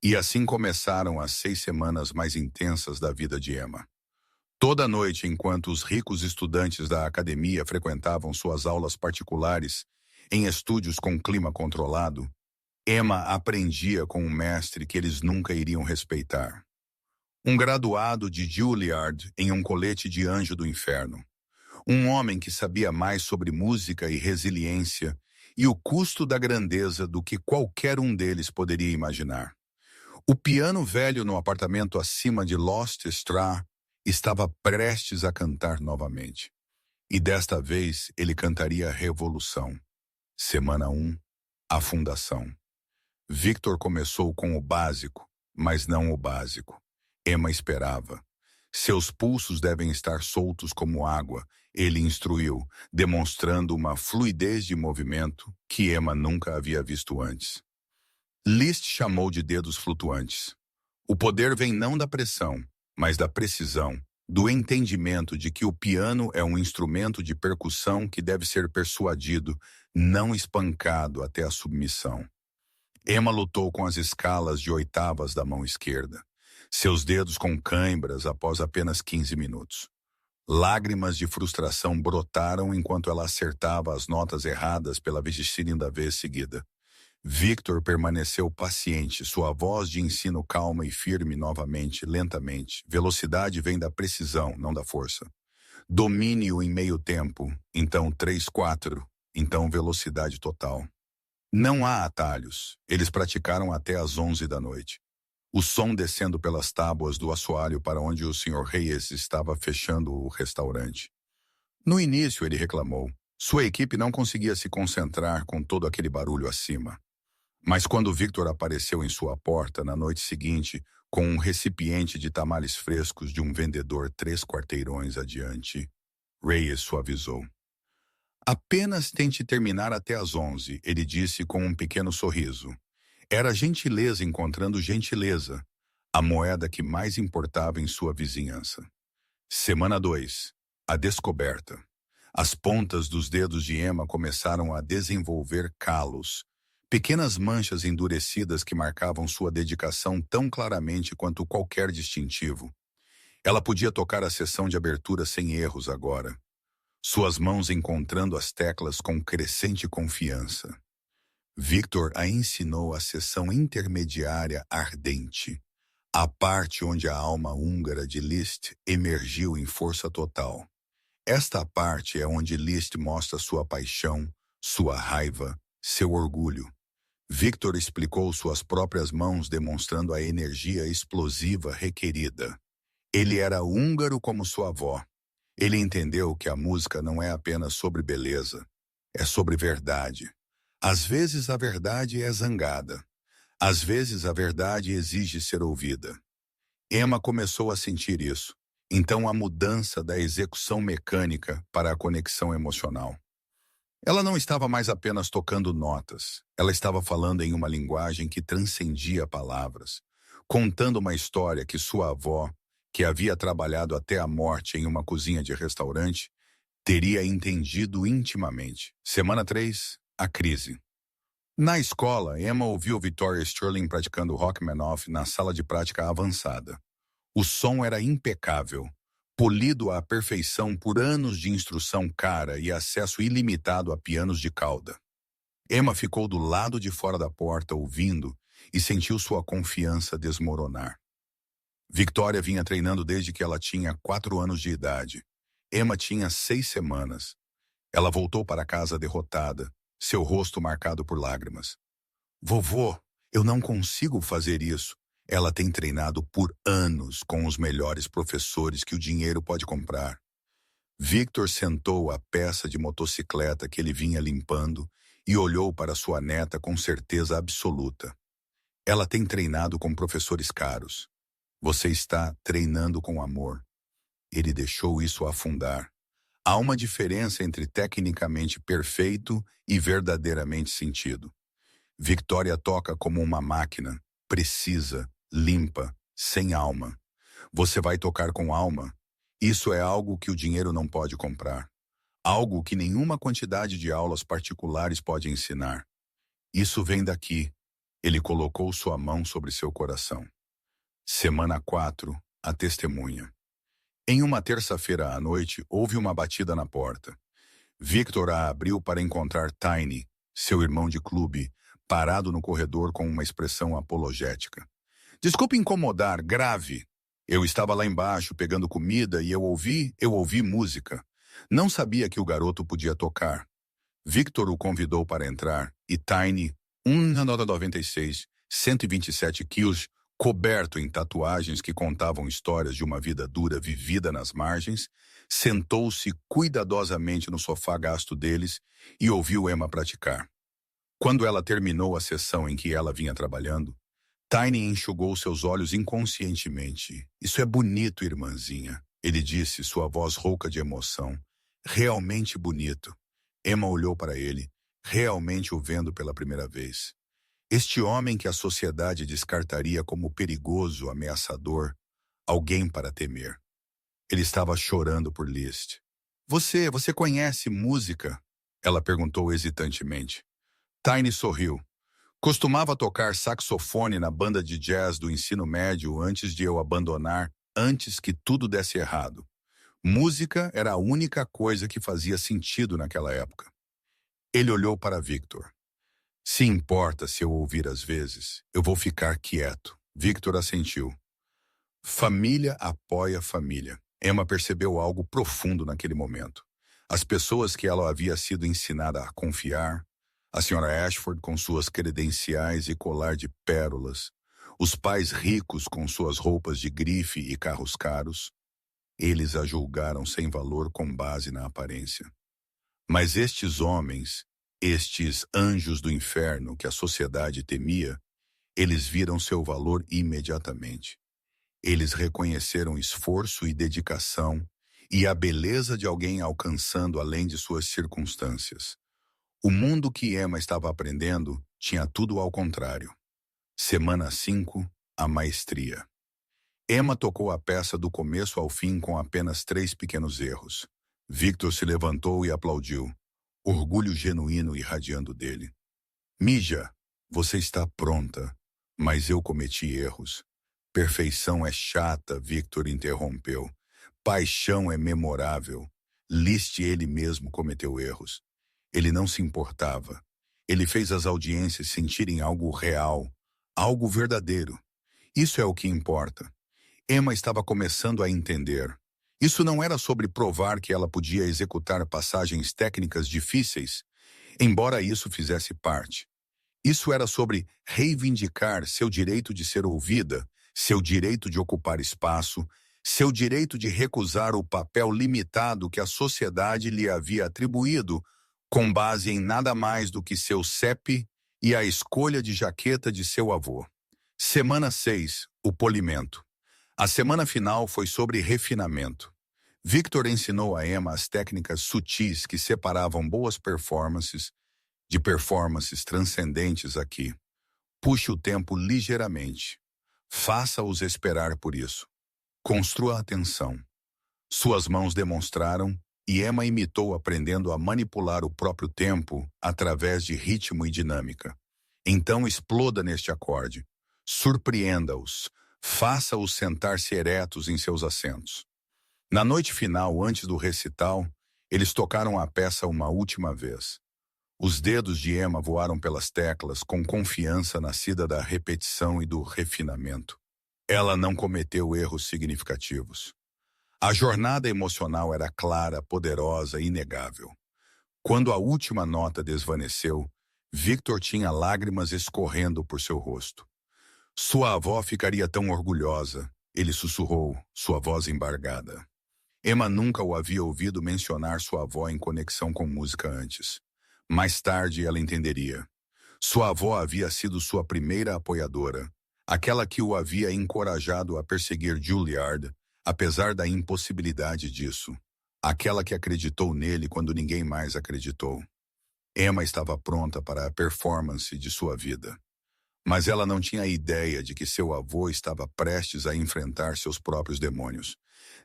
[SPEAKER 1] E assim começaram as 6 semanas mais intensas da vida de Emma. Toda noite, enquanto os ricos estudantes da academia frequentavam suas aulas particulares em estúdios com clima controlado, Emma aprendia com um mestre que eles nunca iriam respeitar. Um graduado de Juilliard em um colete de anjo do inferno. Um homem que sabia mais sobre música e resiliência e o custo da grandeza do que qualquer um deles poderia imaginar. O piano velho no apartamento acima de Lost Straw estava prestes a cantar novamente. E desta vez ele cantaria Revolução. Semana 1, a fundação. Victor começou com o básico, mas não o básico. Emma esperava. Seus pulsos devem estar soltos como água, ele instruiu, demonstrando uma fluidez de movimento que Emma nunca havia visto antes. Liszt chamou de dedos flutuantes. O poder vem não da pressão, mas da precisão, do entendimento de que o piano é um instrumento de percussão que deve ser persuadido, não espancado até a submissão. Emma lutou com as escalas de oitavas da mão esquerda, seus dedos com cãibras após apenas 15 minutos. Lágrimas de frustração brotaram enquanto ela acertava as notas erradas pela 20ª vez seguida. Victor permaneceu paciente, sua voz de ensino calma e firme novamente, lentamente. Velocidade vem da precisão, não da força. Domínio em meio tempo, então 3/4, então velocidade total. Não há atalhos. Eles praticaram até às 11 da noite. O som descendo pelas tábuas do assoalho para onde o Sr. Reyes estava fechando o restaurante. No início, ele reclamou. Sua equipe não conseguia se concentrar com todo aquele barulho acima. Mas quando Victor apareceu em sua porta na noite seguinte, com um recipiente de tamales frescos de um vendedor 3 quarteirões adiante, Reyes suavizou. Apenas tente terminar até às 11, ele disse com um pequeno sorriso. Era gentileza encontrando gentileza, a moeda que mais importava em sua vizinhança. Semana 2. A descoberta. As pontas dos dedos de Emma começaram a desenvolver calos, pequenas manchas endurecidas que marcavam sua dedicação tão claramente quanto qualquer distintivo. Ela podia tocar a sessão de abertura sem erros agora, suas mãos encontrando as teclas com crescente confiança. Victor a ensinou a seção intermediária ardente, a parte onde a alma húngara de Liszt emergiu em força total. Esta parte é onde Liszt mostra sua paixão, sua raiva, seu orgulho. Victor explicou suas próprias mãos demonstrando a energia explosiva requerida. Ele era húngaro como sua avó. Ele entendeu que a música não é apenas sobre beleza, é sobre verdade. Às vezes a verdade é zangada. Às vezes a verdade exige ser ouvida. Emma começou a sentir isso, Então a mudança da execução mecânica para a conexão emocional. Ela não estava mais apenas tocando notas, ela estava falando em uma linguagem que transcendia palavras, contando uma história que sua avó, que havia trabalhado até a morte em uma cozinha de restaurante, teria entendido intimamente. Semana 3, a crise. Na escola, Emma ouviu Victoria Sterling praticando Rachmaninoff na sala de prática avançada. O som era impecável, polido à perfeição por anos de instrução cara e acesso ilimitado a pianos de cauda. Emma ficou do lado de fora da porta ouvindo e sentiu sua confiança desmoronar. Victoria vinha treinando desde que ela tinha 4 anos de idade. Emma tinha 6 semanas. Ela voltou para casa derrotada, seu rosto marcado por lágrimas. Vovô, eu não consigo fazer isso. Ela tem treinado por anos com os melhores professores que o dinheiro pode comprar. Victor sentou a peça de motocicleta que ele vinha limpando e olhou para sua neta com certeza absoluta. Ela tem treinado com professores caros. Você está treinando com amor. Ele deixou isso afundar. Há uma diferença entre tecnicamente perfeito e verdadeiramente sentido. Victoria toca como uma máquina, precisa, limpa, sem alma. Você vai tocar com alma? Isso é algo que o dinheiro não pode comprar. Algo que nenhuma quantidade de aulas particulares pode ensinar. Isso vem daqui. Ele colocou sua mão sobre seu coração. Semana 4, a testemunha. Em uma terça-feira à noite, houve uma batida na porta. Victor a abriu para encontrar Tiny, seu irmão de clube, parado no corredor com uma expressão apologética. Desculpe incomodar, grave. Eu estava lá embaixo pegando comida e eu ouvi música. Não sabia que o garoto podia tocar. Victor o convidou para entrar e Tiny, 1,96, 127 quilos, coberto em tatuagens que contavam histórias de uma vida dura vivida nas margens, sentou-se cuidadosamente no sofá gasto deles e ouviu Emma praticar. Quando ela terminou a sessão em que ela vinha trabalhando, Tiny enxugou seus olhos inconscientemente. Isso é bonito, irmãzinha, ele disse, sua voz rouca de emoção. Realmente bonito. Emma olhou para ele, realmente o vendo pela primeira vez. Este homem que a sociedade descartaria como perigoso, ameaçador, alguém para temer. Ele estava chorando por Liszt. Você conhece música? Ela perguntou hesitantemente. Tiny sorriu. Costumava tocar saxofone na banda de jazz do ensino médio antes de eu abandonar, antes que tudo desse errado. Música era a única coisa que fazia sentido naquela época. Ele olhou para Victor. Se importa se eu ouvir às vezes, eu vou ficar quieto. Victor assentiu. Família apoia família. Emma percebeu algo profundo naquele momento. As pessoas que ela havia sido ensinada a confiar, a senhora Ashford com suas credenciais e colar de pérolas, os pais ricos com suas roupas de grife e carros caros, eles a julgaram sem valor com base na aparência. Mas estes homens, estes anjos do inferno que a sociedade temia, eles viram seu valor imediatamente. Eles reconheceram esforço e dedicação e a beleza de alguém alcançando além de suas circunstâncias. O mundo que Emma estava aprendendo tinha tudo ao contrário. Semana 5, a maestria. Emma tocou a peça do começo ao fim com apenas 3 pequenos erros. Victor se levantou e aplaudiu, orgulho genuíno irradiando dele. Mija, você está pronta, mas eu cometi erros. Perfeição é chata, Victor interrompeu. Paixão é memorável. Liszt ele mesmo cometeu erros. Ele não se importava. Ele fez as audiências sentirem algo real, algo verdadeiro. Isso é o que importa. Emma estava começando a entender. Isso não era sobre provar que ela podia executar passagens técnicas difíceis, embora isso fizesse parte. Isso era sobre reivindicar seu direito de ser ouvida, seu direito de ocupar espaço, seu direito de recusar o papel limitado que a sociedade lhe havia atribuído, com base em nada mais do que seu CEP e a escolha de jaqueta de seu avô. Semana 6, o polimento. A semana final foi sobre refinamento. Victor ensinou a Emma as técnicas sutis que separavam boas performances de performances transcendentes aqui. Puxe o tempo ligeiramente. Faça-os esperar por isso. Construa a atenção. Suas mãos demonstraram e Emma imitou aprendendo a manipular o próprio tempo através de ritmo e dinâmica. Então exploda neste acorde. Surpreenda-os. Faça-os sentar-se eretos em seus assentos. Na noite final, antes do recital, eles tocaram a peça uma última vez. Os dedos de Emma voaram pelas teclas com confiança nascida da repetição e do refinamento. Ela não cometeu erros significativos. A jornada emocional era clara, poderosa e inegável. Quando a última nota desvaneceu, Victor tinha lágrimas escorrendo por seu rosto. Sua avó ficaria tão orgulhosa, ele sussurrou, sua voz embargada. Emma nunca o havia ouvido mencionar sua avó em conexão com música antes. Mais tarde ela entenderia. Sua avó havia sido sua primeira apoiadora, aquela que o havia encorajado a perseguir Juilliard, apesar da impossibilidade disso. Aquela que acreditou nele quando ninguém mais acreditou. Emma estava pronta para a performance de sua vida. Mas ela não tinha ideia de que seu avô estava prestes a enfrentar seus próprios demônios.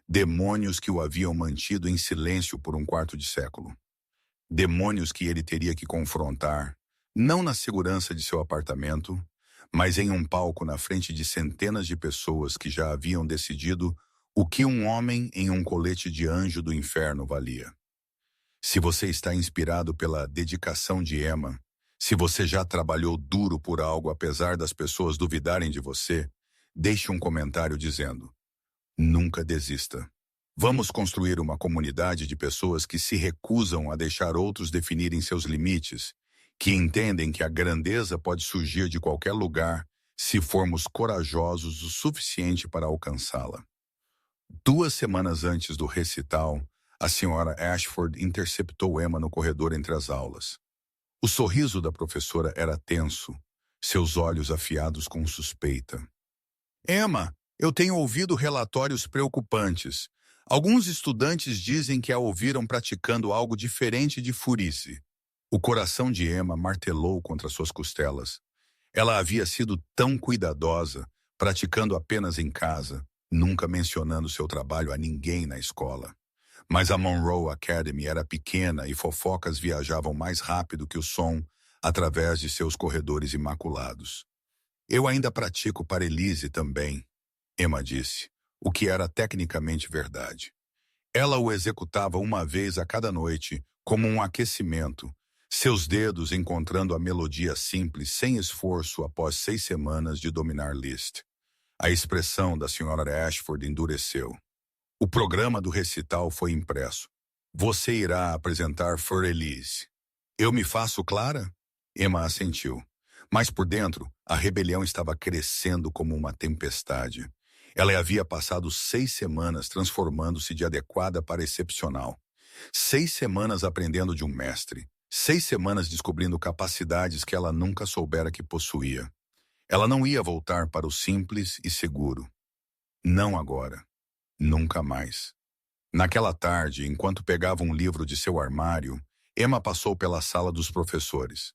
[SPEAKER 1] Demônios que o haviam mantido em silêncio por um quarto de século. Demônios que ele teria que confrontar, não na segurança de seu apartamento, mas em um palco na frente de centenas de pessoas que já haviam decidido o que um homem em um colete de anjo do inferno valia. Se você está inspirado pela dedicação de Emma, se você já trabalhou duro por algo apesar das pessoas duvidarem de você, deixe um comentário dizendo: nunca desista. Vamos construir uma comunidade de pessoas que se recusam a deixar outros definirem seus limites, que entendem que a grandeza pode surgir de qualquer lugar se formos corajosos o suficiente para alcançá-la. 2 semanas antes do recital, a senhora Ashford interceptou Emma no corredor entre as aulas. O sorriso da professora era tenso, seus olhos afiados com suspeita. Emma, eu tenho ouvido relatórios preocupantes. Alguns estudantes dizem que a ouviram praticando algo diferente de furice. O coração de Emma martelou contra suas costelas. Ela havia sido tão cuidadosa, praticando apenas em casa, nunca mencionando seu trabalho a ninguém na escola. Mas a Monroe Academy era pequena e fofocas viajavam mais rápido que o som através de seus corredores imaculados. Eu ainda pratico para Elise também, Emma disse, o que era tecnicamente verdade. Ela o executava uma vez a cada noite, como um aquecimento, seus dedos encontrando a melodia simples sem esforço após 6 semanas de dominar Liszt. A expressão da senhora Ashford endureceu. O programa do recital foi impresso. Você irá apresentar For Elise. Eu me faço clara? Emma assentiu. Mas por dentro, a rebelião estava crescendo como uma tempestade. Ela havia passado 6 semanas transformando-se de adequada para excepcional. 6 semanas aprendendo de um mestre. 6 semanas descobrindo capacidades que ela nunca soubera que possuía. Ela não ia voltar para o simples e seguro. Não agora. Nunca mais. Naquela tarde, enquanto pegava um livro de seu armário, Emma passou pela sala dos professores.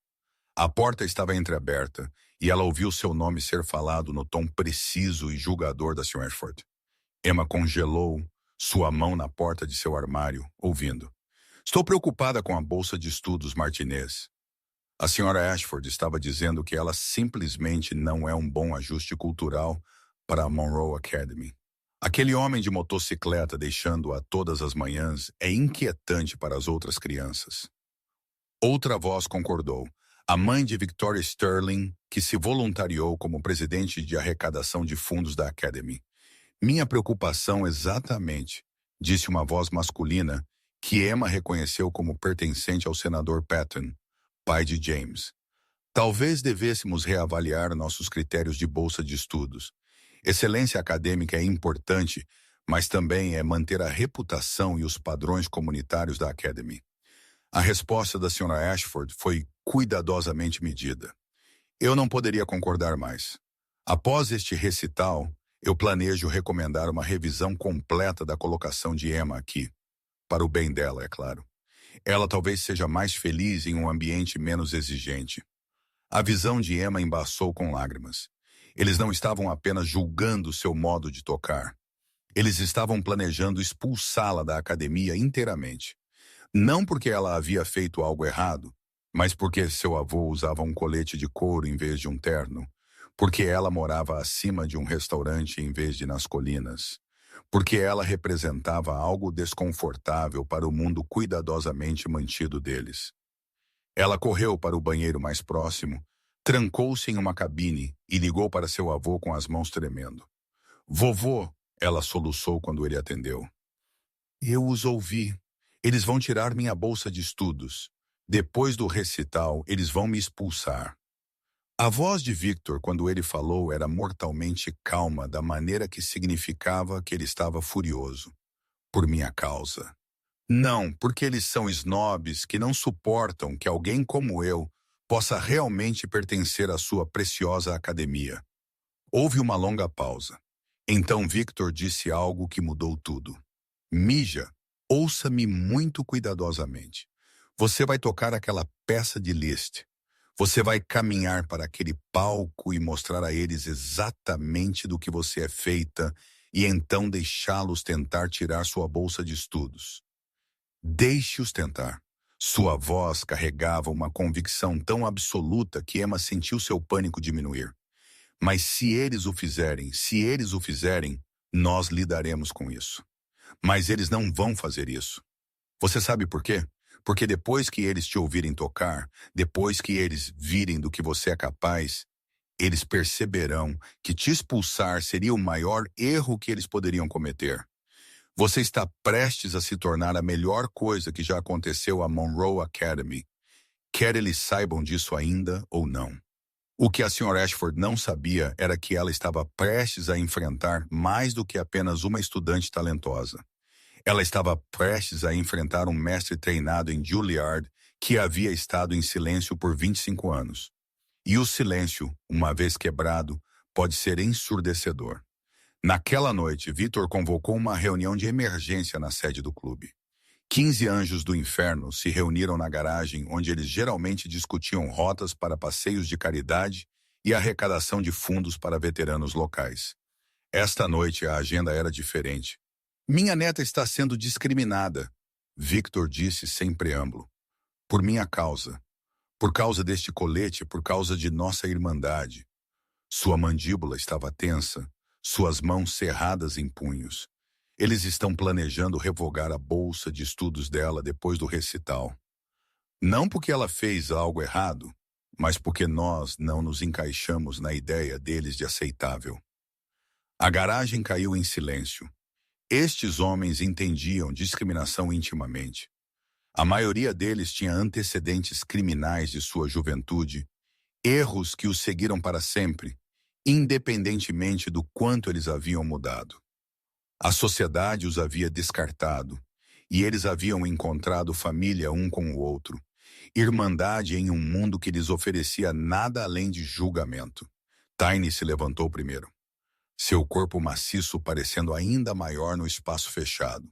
[SPEAKER 1] A porta estava entreaberta e ela ouviu seu nome ser falado no tom preciso e julgador da Sra. Ashford. Emma congelou sua mão na porta de seu armário, ouvindo. Estou preocupada com a bolsa de estudos Martinez. A Sra. Ashford estava dizendo que ela simplesmente não é um bom ajuste cultural para a Monroe Academy. Aquele homem de motocicleta deixando-a todas as manhãs é inquietante para as outras crianças. Outra voz concordou. A mãe de Victoria Sterling, que se voluntariou como presidente de arrecadação de fundos da Academy. Minha preocupação exatamente, disse uma voz masculina, que Emma reconheceu como pertencente ao senador Patton, pai de James. Talvez devêssemos reavaliar nossos critérios de bolsa de estudos. Excelência acadêmica é importante, mas também é manter a reputação e os padrões comunitários da Academy. A resposta da Sra. Ashford foi cuidadosamente medida. Eu não poderia concordar mais. Após este recital, Eu planejo recomendar uma revisão completa da colocação de Emma aqui. Para o bem dela, é claro. Ela talvez seja mais feliz em um ambiente menos exigente. A visão de Emma embaçou com lágrimas. Eles não estavam apenas julgando seu modo de tocar. Eles estavam planejando expulsá-la da academia inteiramente. Não porque ela havia feito algo errado, mas porque seu avô usava um colete de couro em vez de um terno. Porque ela morava acima de um restaurante em vez de nas colinas. Porque ela representava algo desconfortável para o mundo cuidadosamente mantido deles. Ela correu para o banheiro mais próximo, trancou-se em uma cabine e ligou para seu avô com as mãos tremendo. Vovô, ela soluçou quando ele atendeu. Eu os ouvi. Eles vão tirar minha bolsa de estudos. Depois do recital, eles vão me expulsar. A voz de Victor, quando ele falou, era mortalmente calma, da maneira que significava que ele estava furioso. Por minha causa. Não, porque eles são snobs que não suportam que alguém como eu possa realmente pertencer à sua preciosa academia. Houve uma longa pausa. Então Victor disse algo que mudou tudo. Mija, ouça-me muito cuidadosamente. Você vai tocar aquela peça de Liszt. Você vai caminhar para aquele palco e mostrar a eles exatamente do que você é feita e então deixá-los tentar tirar sua bolsa de estudos. Deixe-os tentar. Sua voz carregava uma convicção tão absoluta que Emma sentiu seu pânico diminuir. Mas se eles o fizerem, nós lidaremos com isso. Mas eles não vão fazer isso. Você sabe por quê? Porque depois que eles te ouvirem tocar, depois que eles virem do que você é capaz, eles perceberão que te expulsar seria o maior erro que eles poderiam cometer. Você está prestes a se tornar a melhor coisa que já aconteceu à Monroe Academy, quer eles saibam disso ainda ou não. O que a Sra. Ashford não sabia era que ela estava prestes a enfrentar mais do que apenas uma estudante talentosa. Ela estava prestes a enfrentar um mestre treinado em Juilliard que havia estado em silêncio por 25 anos. E o silêncio, uma vez quebrado, pode ser ensurdecedor. Naquela noite, Victor convocou uma reunião de emergência na sede do clube. 15 anjos do inferno se reuniram na garagem onde eles geralmente discutiam rotas para passeios de caridade e arrecadação de fundos para veteranos locais. Esta noite a agenda era diferente. Minha neta está sendo discriminada, Victor disse sem preâmbulo. Por minha causa. Por causa deste colete, por causa de nossa irmandade. Sua mandíbula estava tensa, suas mãos cerradas em punhos. Eles estão planejando revogar a bolsa de estudos dela depois do recital. Não porque ela fez algo errado, mas porque nós não nos encaixamos na ideia deles de aceitável. A garagem caiu em silêncio. Estes homens entendiam discriminação intimamente. A maioria deles tinha antecedentes criminais de sua juventude, erros que os seguiram para sempre, independentemente do quanto eles haviam mudado. A sociedade os havia descartado, e eles haviam encontrado família um com o outro, irmandade em um mundo que lhes oferecia nada além de julgamento. Tiny se levantou primeiro, seu corpo maciço parecendo ainda maior no espaço fechado.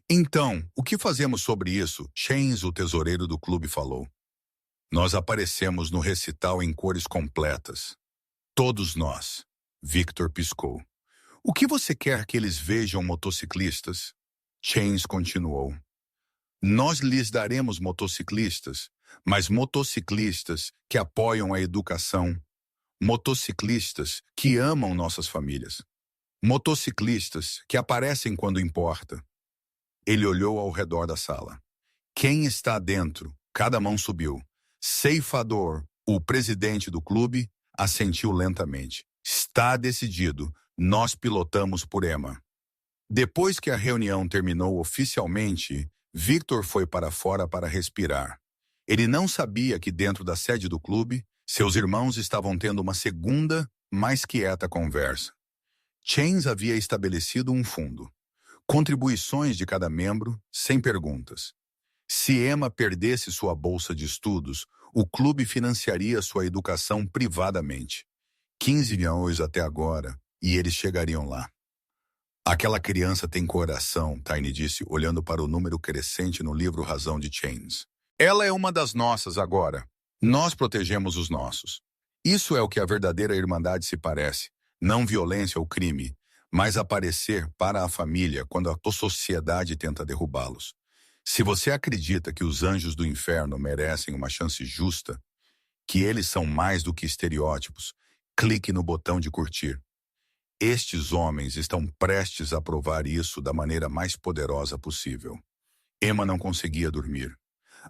[SPEAKER 1] Então, o que fazemos sobre isso? Chains, o tesoureiro do clube, falou. Nós aparecemos no recital em cores completas. Todos nós. Victor piscou. O que você quer que eles vejam, motociclistas? Chains continuou. Nós lhes daremos motociclistas, mas motociclistas que apoiam a educação, motociclistas que amam nossas famílias, motociclistas que aparecem quando importa. Ele olhou ao redor da sala. Quem está dentro? Cada mão subiu. Ceifador, o presidente do clube, assentiu lentamente. Está decidido. Nós pilotamos por Emma. Depois que a reunião terminou oficialmente, Victor foi para fora para respirar. Ele não sabia que dentro da sede do clube, seus irmãos estavam tendo uma segunda, mais quieta conversa. Chains havia estabelecido um fundo. Contribuições de cada membro, sem perguntas. Se Emma perdesse sua bolsa de estudos, o clube financiaria sua educação privadamente. 15 milhões até agora, e eles chegariam lá. Aquela criança tem coração, Tiny disse, olhando para o número crescente no livro Razão de Chains. Ela é uma das nossas agora. Nós protegemos os nossos. Isso é o que a verdadeira irmandade se parece. Não violência ou crime, mas aparecer para a família quando a sociedade tenta derrubá-los. Se você acredita que os anjos do inferno merecem uma chance justa, que eles são mais do que estereótipos, clique no botão de curtir. Estes homens estão prestes a provar isso da maneira mais poderosa possível. Emma não conseguia dormir.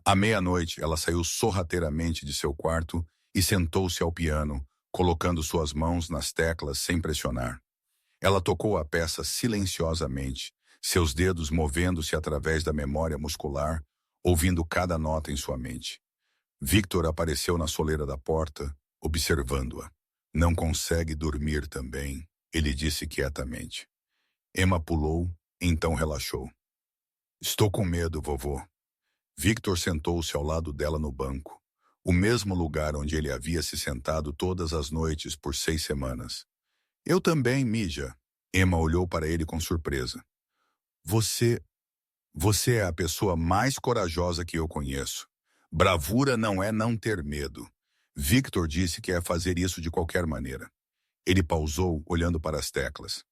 [SPEAKER 1] À meia-noite, ela saiu sorrateiramente de seu quarto e sentou-se ao piano, colocando suas mãos nas teclas sem pressionar. Ela tocou a peça silenciosamente, seus dedos movendo-se através da memória muscular, ouvindo cada nota em sua mente. Victor apareceu na soleira da porta, observando-a. Não consegue dormir também, ele disse quietamente. Emma pulou, então relaxou. Estou com medo, vovô. Victor sentou-se ao lado dela no banco, o mesmo lugar onde ele havia se sentado todas as noites por 6 semanas. Eu também, Mija. Emma olhou para ele com surpresa. Você é a pessoa mais corajosa que eu conheço. Bravura não é não ter medo. Victor disse que é fazer isso de qualquer maneira. Ele pausou, olhando para as teclas.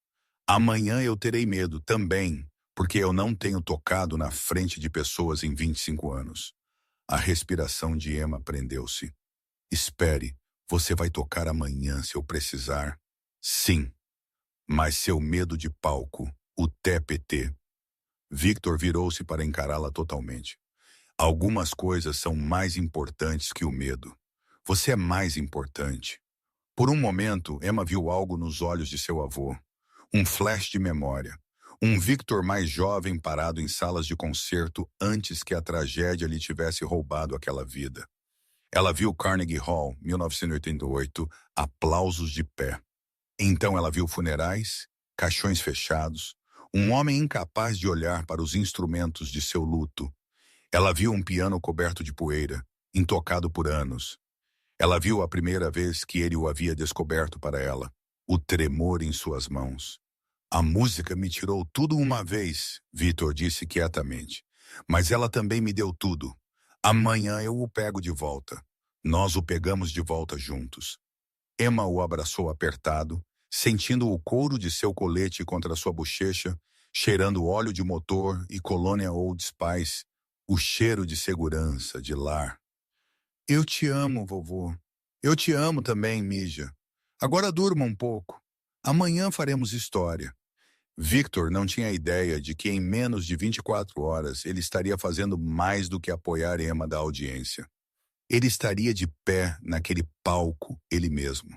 [SPEAKER 1] Amanhã eu terei medo também, porque eu não tenho tocado na frente de pessoas em 25 anos. A respiração de Emma prendeu-se. Espere, você vai tocar amanhã se eu precisar? Sim. Mas seu medo de palco, o TPT. Victor virou-se para encará-la totalmente. Algumas coisas são mais importantes que o medo. Você é mais importante. Por um momento, Emma viu algo nos olhos de seu avô. Um flash de memória. Um Victor mais jovem parado em salas de concerto antes que a tragédia lhe tivesse roubado aquela vida. Ela viu Carnegie Hall, 1988, aplausos de pé. Então ela viu funerais, caixões fechados, um homem incapaz de olhar para os instrumentos de seu luto. Ela viu um piano coberto de poeira, intocado por anos. Ela viu a primeira vez que ele o havia descoberto para ela, o tremor em suas mãos. A música me tirou tudo uma vez, Victor disse quietamente. Mas ela também me deu tudo. Amanhã eu o pego de volta. Nós o pegamos de volta juntos. Emma o abraçou apertado, sentindo o couro de seu colete contra sua bochecha, cheirando óleo de motor e colônia Old Spice, o cheiro de segurança, de lar. Eu te amo, vovô. Eu te amo também, Mija. Agora durma um pouco. Amanhã faremos história. Victor não tinha ideia de que em menos de 24 horas ele estaria fazendo mais do que apoiar Emma da audiência. Ele estaria de pé naquele palco ele mesmo,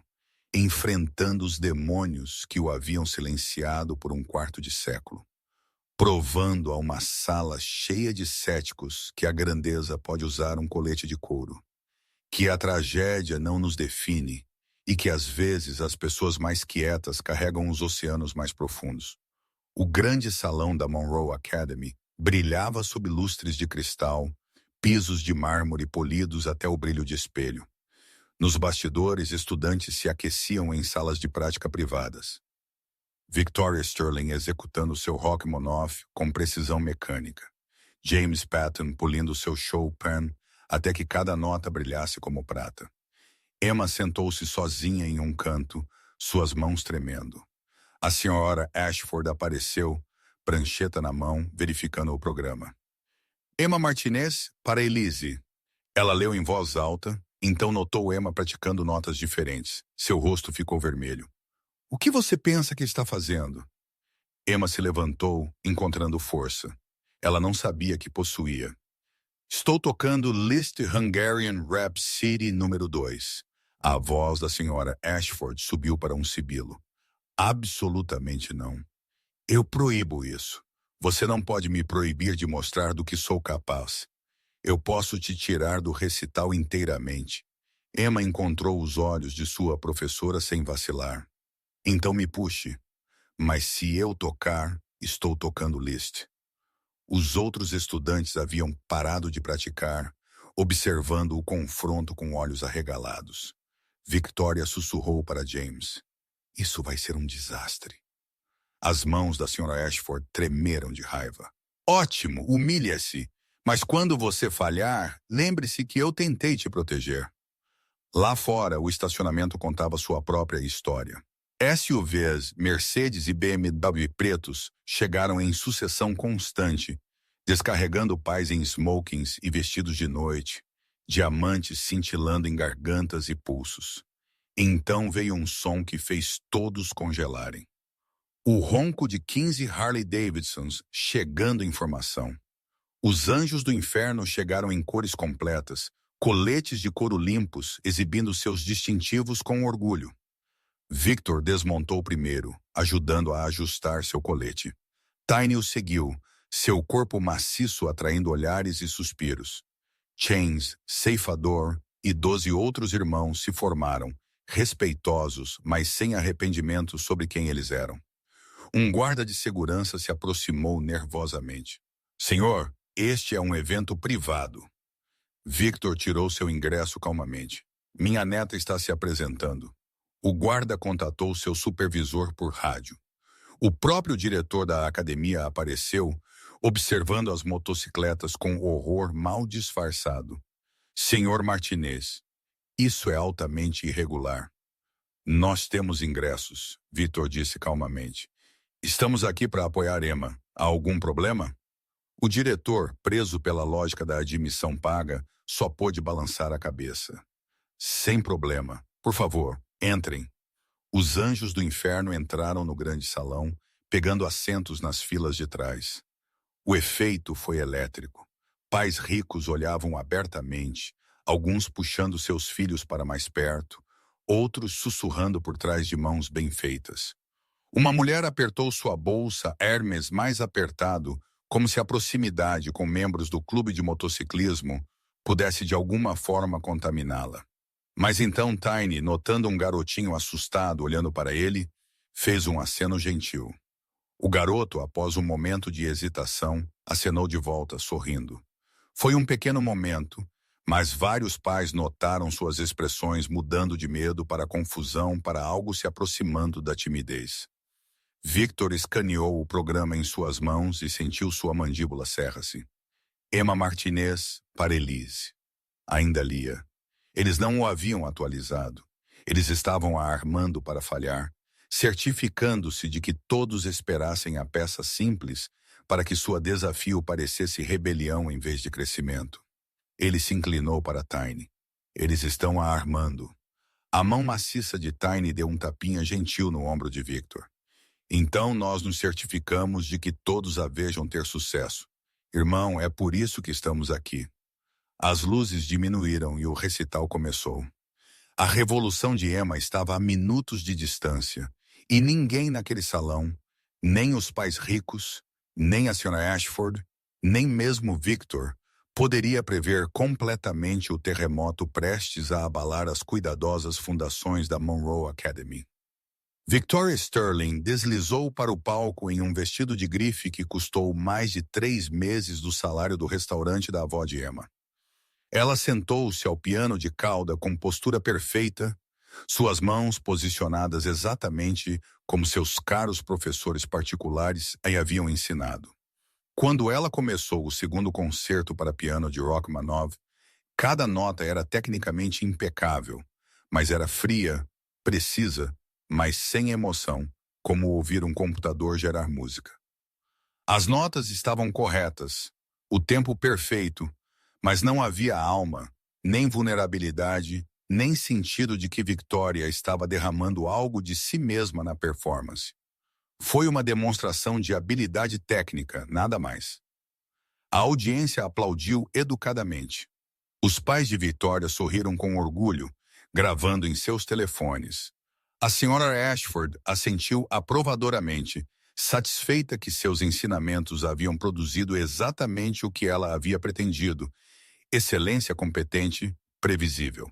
[SPEAKER 1] enfrentando os demônios que o haviam silenciado por um quarto de século, provando a uma sala cheia de céticos que a grandeza pode usar um colete de couro, que a tragédia não nos define e que às vezes as pessoas mais quietas carregam os oceanos mais profundos. O grande salão da Monroe Academy brilhava sob lustres de cristal, pisos de mármore polidos até o brilho de espelho. Nos bastidores, estudantes se aqueciam em salas de prática privadas. Victoria Sterling executando seu Rachmaninoff com precisão mecânica. James Patton polindo seu Chopin até que cada nota brilhasse como prata. Emma sentou-se sozinha em um canto, suas mãos tremendo. A senhora Ashford apareceu, prancheta na mão, verificando o programa. Emma Martinez para Elise. Ela leu em voz alta, então notou Emma praticando notas diferentes. Seu rosto ficou vermelho. O que você pensa que está fazendo? Emma se levantou, encontrando força. Ela não sabia que possuía. Estou tocando Liszt Hungarian Rhapsody número 2. A voz da senhora Ashford subiu para um sibilo. Absolutamente não. Eu proíbo isso. Você não pode me proibir de mostrar do que sou capaz. Eu posso te tirar do recital inteiramente. Emma encontrou os olhos de sua professora sem vacilar. Então me puxe. Mas se eu tocar, estou tocando Liszt. Os outros estudantes haviam parado de praticar, observando o confronto com olhos arregalados. Victoria sussurrou para James. Isso vai ser um desastre. As mãos da Sra. Ashford tremeram de raiva. Ótimo, humilhe-se. Mas quando você falhar, lembre-se que eu tentei te proteger. Lá fora, o estacionamento contava sua própria história. SUVs, Mercedes e BMW pretos chegaram em sucessão constante, descarregando pais em smokings e vestidos de noite, diamantes cintilando em gargantas e pulsos. Então veio um som que fez todos congelarem. O ronco de 15 Harley Davidsons chegando em formação. Os anjos do inferno chegaram em cores completas, coletes de couro limpos, exibindo seus distintivos com orgulho. Victor desmontou primeiro, ajudando a ajustar seu colete. Tiny o seguiu, seu corpo maciço atraindo olhares e suspiros. Chains, Ceifador e 12 outros irmãos se formaram, respeitosos, mas sem arrependimento sobre quem eles eram. Um guarda de segurança se aproximou nervosamente. Senhor, este é um evento privado. Victor tirou seu ingresso calmamente. Minha neta está se apresentando. O guarda contatou seu supervisor por rádio. O próprio diretor da academia apareceu, observando as motocicletas com horror mal disfarçado. Senhor Martinez, isso é altamente irregular. Nós temos ingressos, Victor disse calmamente. Estamos aqui para apoiar Emma. Há algum problema? O diretor, preso pela lógica da admissão paga, só pôde balançar a cabeça. Sem problema. Por favor, entrem. Os anjos do inferno entraram no grande salão, pegando assentos nas filas de trás. O efeito foi elétrico. Pais ricos olhavam abertamente, alguns puxando seus filhos para mais perto, outros sussurrando por trás de mãos bem feitas. Uma mulher apertou sua bolsa Hermes mais apertado, como se a proximidade com membros do clube de motociclismo pudesse de alguma forma contaminá-la. Mas então Tiny, notando um garotinho assustado olhando para ele, fez um aceno gentil. O garoto, após um momento de hesitação, acenou de volta, sorrindo. Foi um pequeno momento, mas vários pais notaram suas expressões mudando de medo para confusão, para algo se aproximando da timidez. Victor escaneou o programa em suas mãos e sentiu sua mandíbula cerra-se. Emma Martinez para Elise. Ainda lia. Eles não o haviam atualizado. Eles estavam a armando para falhar, certificando-se de que todos esperassem a peça simples para que sua desafio parecesse rebelião em vez de crescimento. Ele se inclinou para Tiny. Eles estão a armando. A mão maciça de Tiny deu um tapinha gentil no ombro de Victor. Então nós nos certificamos de que todos a vejam ter sucesso. Irmão, é por isso que estamos aqui. As luzes diminuíram e o recital começou. A revolução de Emma estava a minutos de distância, e ninguém naquele salão, nem os pais ricos, nem a Sra. Ashford, nem mesmo Victor, poderia prever completamente o terremoto prestes a abalar as cuidadosas fundações da Monroe Academy. Victoria Sterling deslizou para o palco em um vestido de grife que custou mais de 3 meses do salário do restaurante da avó de Emma. Ela sentou-se ao piano de cauda com postura perfeita, suas mãos posicionadas exatamente como seus caros professores particulares a haviam ensinado. Quando ela começou o segundo concerto para piano de Rachmaninoff, cada nota era tecnicamente impecável, mas era fria, precisa, mas sem emoção, como ouvir um computador gerar música. As notas estavam corretas, o tempo perfeito, mas não havia alma, nem vulnerabilidade, nem sentido de que Victoria estava derramando algo de si mesma na performance. Foi uma demonstração de habilidade técnica, nada mais. A audiência aplaudiu educadamente. Os pais de Victoria sorriram com orgulho, gravando em seus telefones. A Sra. Ashford assentiu aprovadoramente, satisfeita que seus ensinamentos haviam produzido exatamente o que ela havia pretendido, excelência competente, previsível.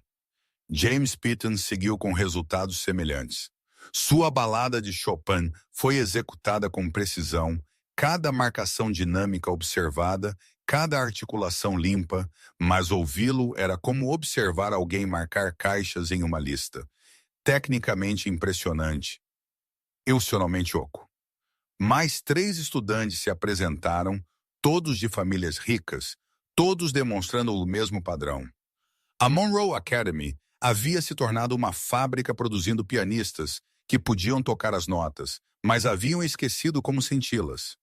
[SPEAKER 1] James Pitton seguiu com resultados semelhantes. Sua balada de Chopin foi executada com precisão, cada marcação dinâmica observada, cada articulação limpa, mas ouvi-lo era como observar alguém marcar caixas em uma lista. Tecnicamente impressionante, excepcionalmente oco. Mais 3 estudantes se apresentaram, todos de famílias ricas, todos demonstrando o mesmo padrão. A Monroe Academy havia se tornado uma fábrica produzindo pianistas que podiam tocar as notas, mas haviam esquecido como senti-las.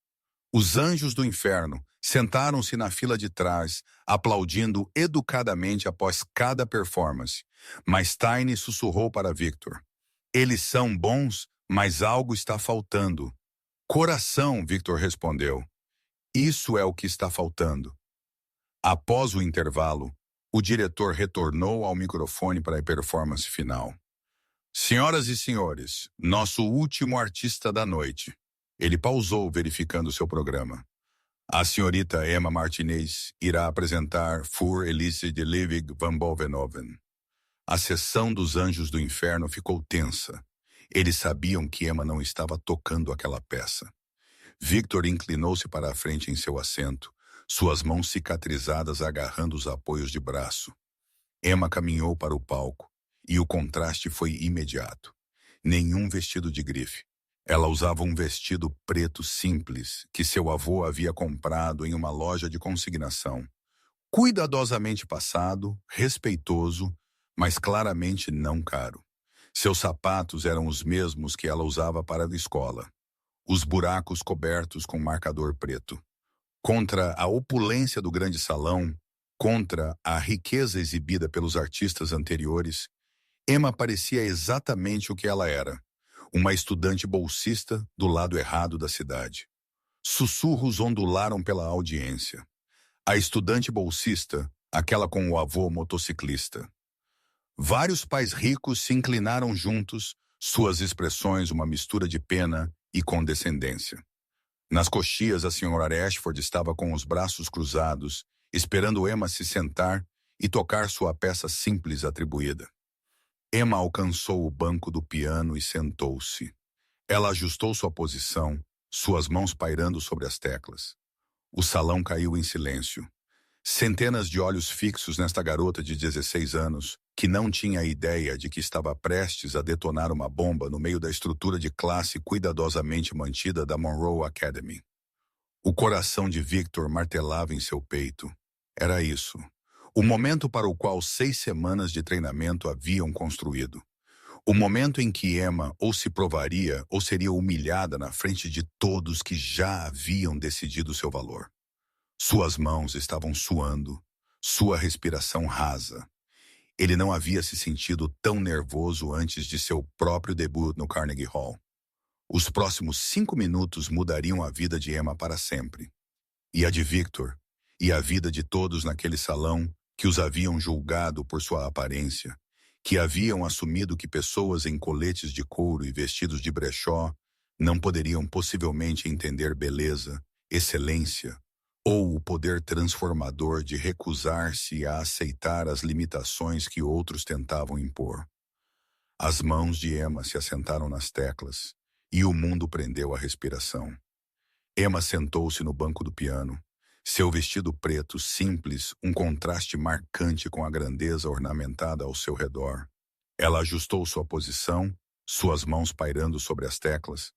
[SPEAKER 1] Os anjos do inferno sentaram-se na fila de trás, aplaudindo educadamente após cada performance, mas Tiny sussurrou para Victor. Eles são bons, mas algo está faltando. Coração, Victor respondeu. Isso é o que está faltando. Após o intervalo, o diretor retornou ao microfone para a performance final. Senhoras e senhores, nosso último artista da noite. Ele pausou, verificando seu programa. A senhorita Emma Martinez irá apresentar Für Elise de Liebig van Bovenhoven. A sessão dos Anjos do Inferno ficou tensa. Eles sabiam que Emma não estava tocando aquela peça. Victor inclinou-se para a frente em seu assento, suas mãos cicatrizadas agarrando os apoios de braço. Emma caminhou para o palco, e o contraste foi imediato. Nenhum vestido de grife. Ela usava um vestido preto simples, que seu avô havia comprado em uma loja de consignação. Cuidadosamente passado, respeitoso, mas claramente não caro. Seus sapatos eram os mesmos que ela usava para a escola. Os buracos cobertos com marcador preto. Contra a opulência do grande salão, contra a riqueza exibida pelos artistas anteriores, Emma parecia exatamente o que ela era, uma estudante bolsista do lado errado da cidade. Sussurros ondularam pela audiência. A estudante bolsista, aquela com o avô motociclista. Vários pais ricos se inclinaram juntos, suas expressões uma mistura de pena e condescendência. Nas coxias, a senhora Ashford estava com os braços cruzados, esperando Emma se sentar e tocar sua peça simples atribuída. Emma alcançou o banco do piano e sentou-se. Ela ajustou sua posição, suas mãos pairando sobre as teclas. O salão caiu em silêncio. Centenas de olhos fixos nesta garota de 16 anos, que não tinha ideia de que estava prestes a detonar uma bomba no meio da estrutura de classe cuidadosamente mantida da Monroe Academy. O coração de Victor martelava em seu peito. Era isso. O momento para o qual 6 semanas de treinamento haviam construído. O momento em que Emma ou se provaria ou seria humilhada na frente de todos que já haviam decidido seu valor. Suas mãos estavam suando, sua respiração rasa. Ele não havia se sentido tão nervoso antes de seu próprio debut no Carnegie Hall. Os próximos 5 minutos mudariam a vida de Emma para sempre. E a de Victor, e a vida de todos naquele salão que os haviam julgado por sua aparência, que haviam assumido que pessoas em coletes de couro e vestidos de brechó não poderiam possivelmente entender beleza, excelência, ou o poder transformador de recusar-se a aceitar as limitações que outros tentavam impor. As mãos de Emma se assentaram nas teclas, e o mundo prendeu a respiração. Emma sentou-se no banco do piano, seu vestido preto simples, um contraste marcante com a grandeza ornamentada ao seu redor. Ela ajustou sua posição, suas mãos pairando sobre as teclas,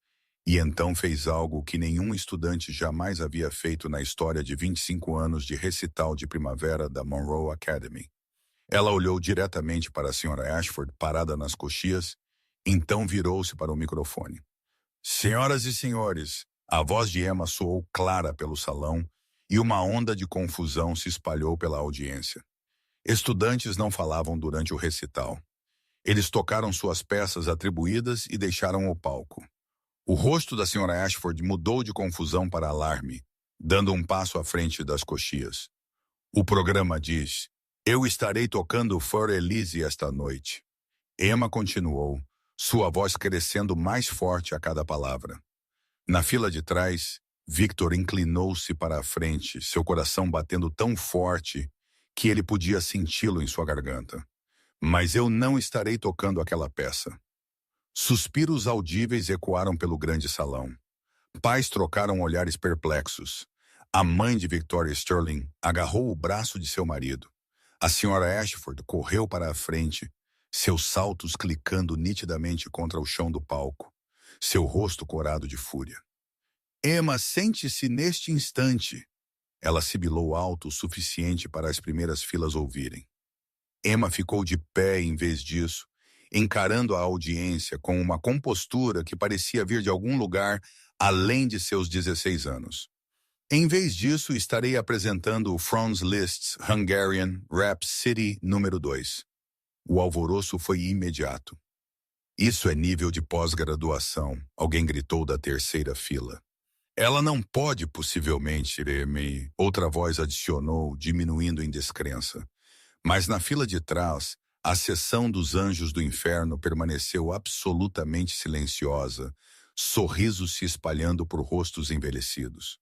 [SPEAKER 1] e então fez algo que nenhum estudante jamais havia feito na história de 25 anos de recital de primavera da Monroe Academy. Ela olhou diretamente para a senhora Ashford, parada nas coxias, então virou-se para o microfone. Senhoras e senhores, a voz de Emma soou clara pelo salão e uma onda de confusão se espalhou pela audiência. Estudantes não falavam durante o recital. Eles tocaram suas peças atribuídas e deixaram o palco. O rosto da senhora Ashford mudou de confusão para alarme, dando um passo à frente das coxias. O programa diz, eu estarei tocando For Elise esta noite. Emma continuou, sua voz crescendo mais forte a cada palavra. Na fila de trás, Victor inclinou-se para a frente, seu coração batendo tão forte que ele podia senti-lo em sua garganta. Mas eu não estarei tocando aquela peça. Suspiros audíveis ecoaram pelo grande salão. Pais trocaram olhares perplexos. A mãe de Victoria Sterling agarrou o braço de seu marido. A senhora Ashford correu para a frente, seus saltos clicando nitidamente contra o chão do palco. seu rosto corado de fúria. Emma, sente-se neste instante. Ela sibilou alto o suficiente para as primeiras filas ouvirem. Emma ficou de pé em vez disso, encarando a audiência com uma compostura que parecia vir de algum lugar além de seus 16 anos. Em vez disso, estarei apresentando o Franz Liszt's Hungarian Rhapsody número 2. O alvoroço foi imediato. Isso é nível de pós-graduação, alguém gritou da terceira fila. Ela não pode possivelmente, Remy, outra voz adicionou, diminuindo em descrença. Mas na fila de trás, a seção dos anjos do inferno permaneceu absolutamente silenciosa, sorrisos se espalhando por rostos envelhecidos.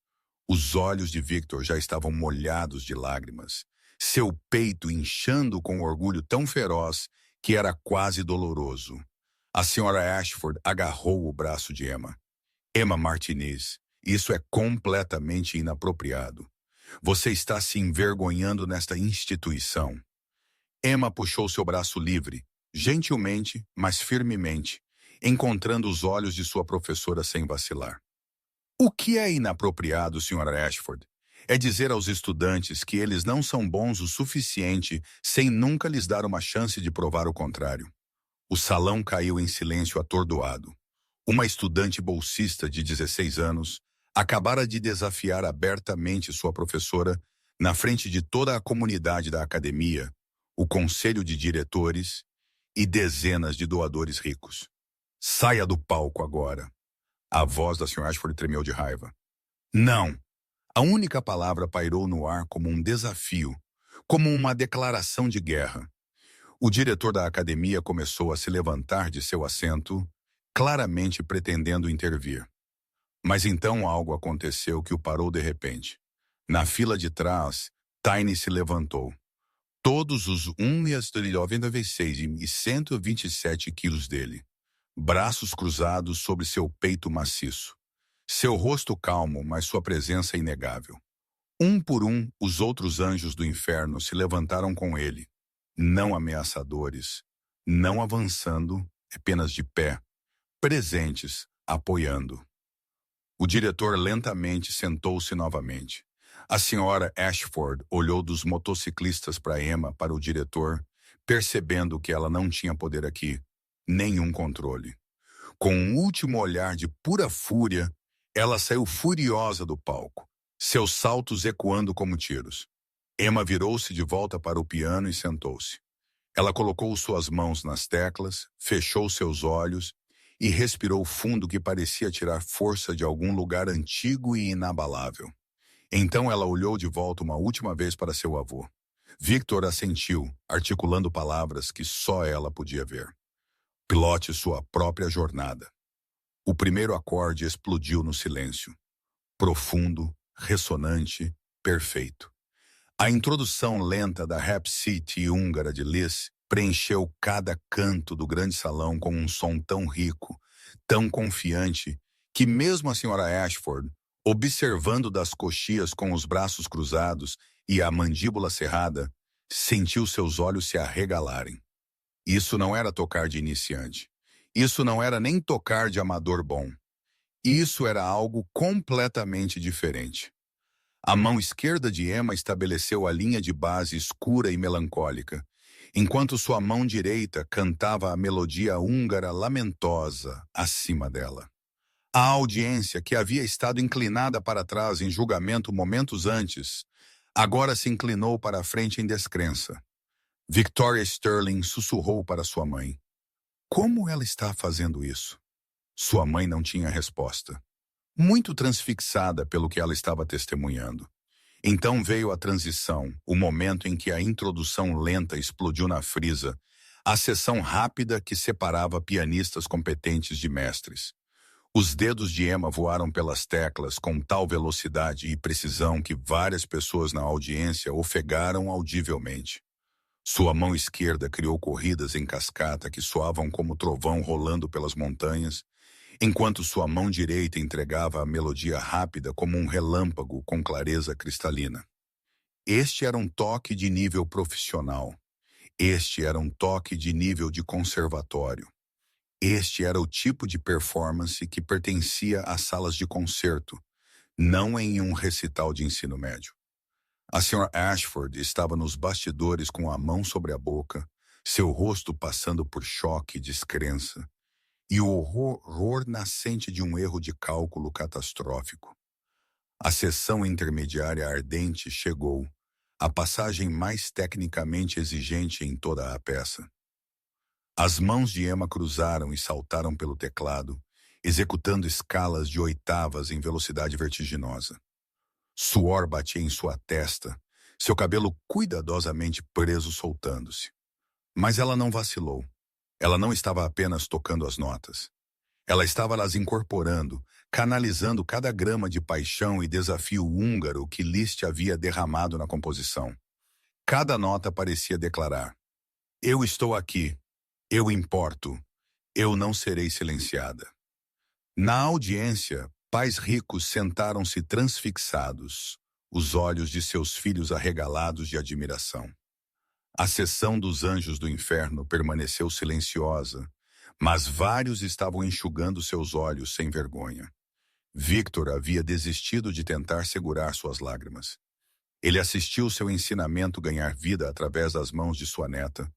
[SPEAKER 1] Os olhos de Victor já estavam molhados de lágrimas, seu peito inchando com orgulho tão feroz que era quase doloroso. A senhora Ashford agarrou o braço de Emma. Emma Martinez, isso é completamente inapropriado. Você está se envergonhando nesta instituição. Emma puxou seu braço livre, gentilmente, mas firmemente, encontrando os olhos de sua professora sem vacilar. O que é inapropriado, Sra. Ashford? É dizer aos estudantes que eles não são bons o suficiente sem nunca lhes dar uma chance de provar o contrário. O salão caiu em silêncio atordoado. Uma estudante bolsista de 16 anos acabara de desafiar abertamente sua professora na frente de toda a comunidade da academia, o conselho de diretores e dezenas de doadores ricos. Saia do palco agora. A voz da Sra. Ashford tremeu de raiva. Não! A única palavra pairou no ar como um desafio, como uma declaração de guerra. O diretor da academia começou a se levantar de seu assento, claramente pretendendo intervir. Mas então algo aconteceu que o parou de repente. Na fila de trás, Tiny se levantou. Todos os 1,96 e 127 quilos dele, braços cruzados sobre seu peito maciço. Seu rosto calmo, mas sua presença inegável. Um por um, os outros anjos do inferno se levantaram com ele, não ameaçadores, não avançando, apenas de pé, presentes, apoiando. O diretor lentamente sentou-se novamente. A senhora Ashford olhou dos motociclistas para Emma para o diretor, percebendo que ela não tinha poder aqui, nenhum controle. Com um último olhar de pura fúria, ela saiu furiosa do palco, seus saltos ecoando como tiros. Emma virou-se de volta para o piano e sentou-se. Ela colocou suas mãos nas teclas, fechou seus olhos e respirou fundo que parecia tirar força de algum lugar antigo e inabalável. Então ela olhou de volta uma última vez para seu avô. Victor assentiu, articulando palavras que só ela podia ver. Pilote sua própria jornada. O primeiro acorde explodiu no silêncio. Profundo, ressonante, perfeito. A introdução lenta da Rhapsody húngara de Liszt preencheu cada canto do grande salão com um som tão rico, tão confiante, que mesmo a senhora Ashford, observando das coxias com os braços cruzados e a mandíbula cerrada, sentiu seus olhos se arregalarem. Isso não era tocar de iniciante. Isso não era nem tocar de amador bom. Isso era algo completamente diferente. A mão esquerda de Emma estabeleceu a linha de base escura e melancólica, enquanto sua mão direita cantava a melodia húngara lamentosa acima dela. A audiência, que havia estado inclinada para trás em julgamento momentos antes, agora se inclinou para a frente em descrença. Victoria Sterling sussurrou para sua mãe. Como ela está fazendo isso? Sua mãe não tinha resposta. Muito transfixada pelo que ela estava testemunhando. Então veio a transição, o momento em que a introdução lenta explodiu na frisa, a sessão rápida que separava pianistas competentes de mestres. Os dedos de Emma voaram pelas teclas com tal velocidade e precisão que várias pessoas na audiência ofegaram audivelmente. Sua mão esquerda criou corridas em cascata que soavam como trovão rolando pelas montanhas, enquanto sua mão direita entregava a melodia rápida como um relâmpago com clareza cristalina. Este era um toque de nível profissional. Este era um toque de nível de conservatório. Este era o tipo de performance que pertencia às salas de concerto, não em um recital de ensino médio. A Sra. Ashford estava nos bastidores com a mão sobre a boca, seu rosto passando por choque e descrença, e o horror nascente de um erro de cálculo catastrófico. A sessão intermediária ardente chegou, a passagem mais tecnicamente exigente em toda a peça. As mãos de Emma cruzaram e saltaram pelo teclado, executando escalas de oitavas em velocidade vertiginosa. Suor batia em sua testa, seu cabelo cuidadosamente preso soltando-se. Mas ela não vacilou. Ela não estava apenas tocando as notas. Ela estava as incorporando, canalizando cada grama de paixão e desafio húngaro que Liszt havia derramado na composição. Cada nota parecia declarar: eu estou aqui, eu importo, eu não serei silenciada. Na audiência, pais ricos sentaram-se transfixados, os olhos de seus filhos arregalados de admiração. A sessão dos anjos do inferno permaneceu silenciosa, mas vários estavam enxugando seus olhos sem vergonha. Victor havia desistido de tentar segurar suas lágrimas. Ele assistiu seu ensinamento ganhar vida através das mãos de sua neta,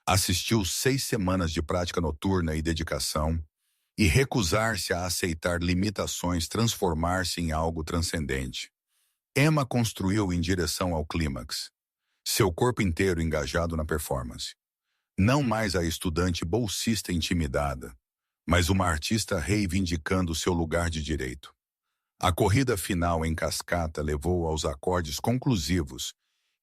[SPEAKER 1] assistiu 6 semanas de prática noturna e dedicação, e recusar-se a aceitar limitações transformar-se em algo transcendente. Emma construiu em direção ao clímax, seu corpo inteiro engajado na performance. Não mais a estudante bolsista intimidada, mas uma artista reivindicando seu lugar de direito. A corrida final em cascata levou aos acordes conclusivos,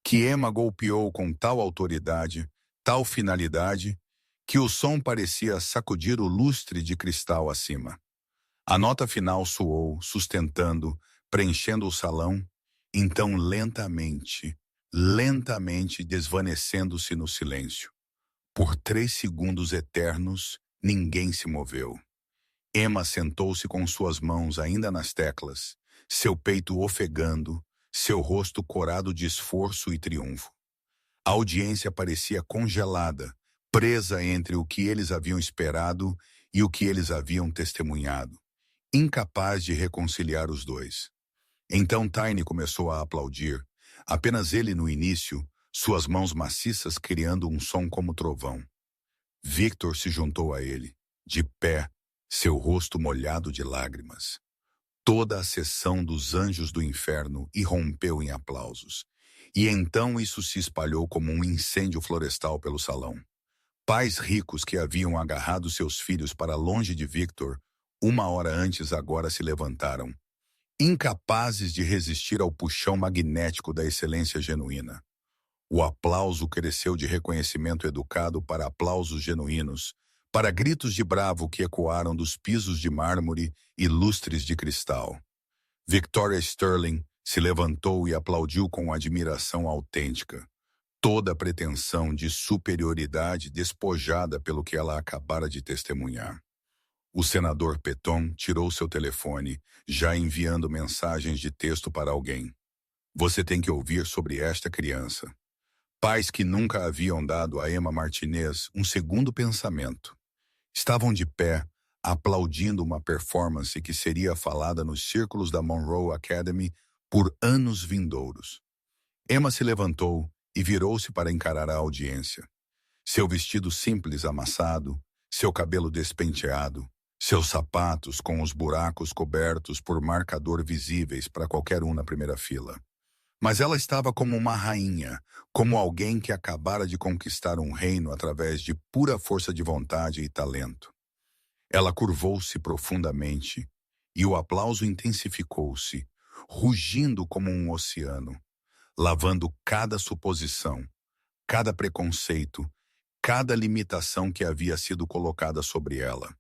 [SPEAKER 1] que Emma golpeou com tal autoridade, tal finalidade, que o som parecia sacudir o lustre de cristal acima. A nota final soou, sustentando, preenchendo o salão, então lentamente desvanecendo-se no silêncio. Por 3 segundos eternos, ninguém se moveu. Emma sentou-se com suas mãos ainda nas teclas, seu peito ofegando, seu rosto corado de esforço e triunfo. A audiência parecia congelada, presa entre o que eles haviam esperado e o que eles haviam testemunhado, incapaz de reconciliar os dois. Então Tiny começou a aplaudir, apenas ele no início, suas mãos maciças criando um som como trovão. Victor se juntou a ele, de pé, seu rosto molhado de lágrimas. Toda a sessão dos anjos do inferno irrompeu em aplausos, e então isso se espalhou como um incêndio florestal pelo salão. Pais ricos que haviam agarrado seus filhos para longe de Victor, 1 hora antes agora se levantaram, incapazes de resistir ao puxão magnético da excelência genuína. O aplauso cresceu de reconhecimento educado para aplausos genuínos, para gritos de bravo que ecoaram dos pisos de mármore e lustres de cristal. Victoria Sterling se levantou e aplaudiu com admiração autêntica, toda a pretensão de superioridade despojada pelo que ela acabara de testemunhar. O senador Peton tirou seu telefone, já enviando mensagens de texto para alguém. Você tem que ouvir sobre esta criança. Pais que nunca haviam dado a Emma Martinez um segundo pensamento. Estavam de pé, aplaudindo uma performance que seria falada nos círculos da Monroe Academy por anos vindouros. Emma se levantou e virou-se para encarar a audiência. Seu vestido simples amassado, seu cabelo despenteado, seus sapatos com os buracos cobertos por marcador visíveis para qualquer um na primeira fila. Mas ela estava como uma rainha, como alguém que acabara de conquistar um reino através de pura força de vontade e talento. Ela curvou-se profundamente e o aplauso intensificou-se, rugindo como um oceano, lavando cada suposição, cada preconceito, cada limitação que havia sido colocada sobre ela.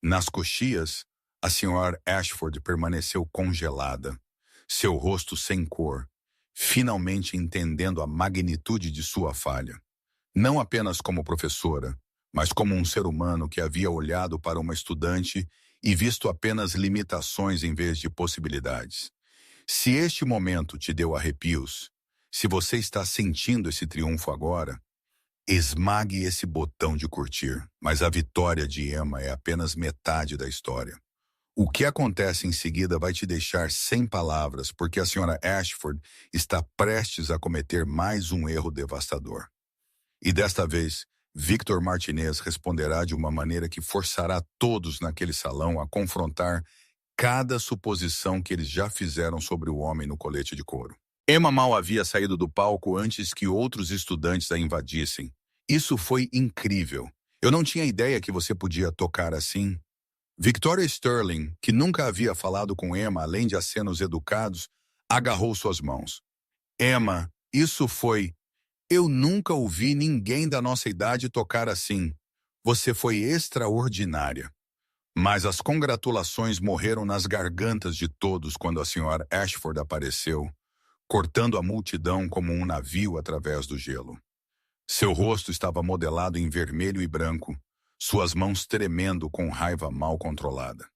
[SPEAKER 1] Nas coxias, a Sra. Ashford permaneceu congelada, seu rosto sem cor, finalmente entendendo a magnitude de sua falha. Não apenas como professora, mas como um ser humano que havia olhado para uma estudante e visto apenas limitações em vez de possibilidades. Se este momento te deu arrepios, se você está sentindo esse triunfo agora, Esmague esse botão de curtir, mas a vitória de Emma é apenas metade da história. O que acontece em seguida vai te deixar sem palavras, porque a senhora Ashford está prestes a cometer mais um erro devastador. E desta vez, Victor Martinez responderá de uma maneira que forçará todos naquele salão a confrontar cada suposição que eles já fizeram sobre o homem no colete de couro. Emma mal havia saído do palco antes que outros estudantes a invadissem. Isso foi incrível. Eu não tinha ideia que você podia tocar assim. Victoria Sterling, que nunca havia falado com Emma além de acenos educados, agarrou suas mãos. Emma, isso foi... Eu nunca ouvi ninguém da nossa idade tocar assim. Você foi extraordinária. Mas as congratulações morreram nas gargantas de todos quando a senhora Ashford apareceu, cortando a multidão como um navio através do gelo. Seu rosto estava modelado em vermelho e branco, suas mãos tremendo com raiva mal controlada.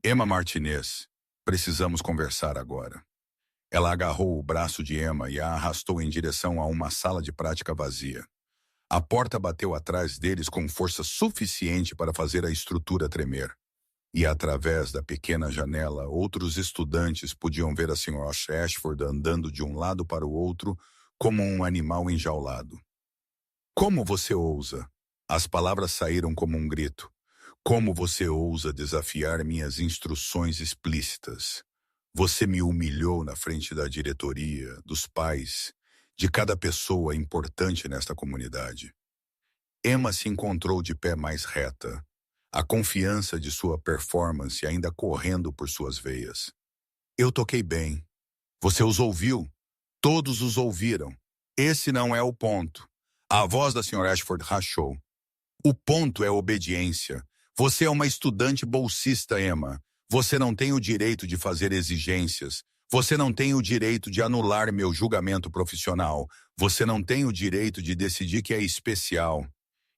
[SPEAKER 1] Emma Martinez, precisamos conversar agora. Ela agarrou o braço de Emma e a arrastou em direção a uma sala de prática vazia. A porta bateu atrás deles com força suficiente para fazer a estrutura tremer. E através da pequena janela, outros estudantes podiam ver a senhora Ashford andando de um lado para o outro como um animal enjaulado. Como você ousa? As palavras saíram como um grito. Como você ousa desafiar minhas instruções explícitas? Você me humilhou na frente da diretoria, dos pais, de cada pessoa importante nesta comunidade. Emma se encontrou de pé mais reta, a confiança de sua performance ainda correndo por suas veias. Eu toquei bem. Você os ouviu. Todos os ouviram. Esse não é o ponto. A voz da senhora Ashford rachou. O ponto é obediência. Você é uma estudante bolsista, Emma. Você não tem o direito de fazer exigências. Você não tem o direito de anular meu julgamento profissional. Você não tem o direito de decidir que é especial.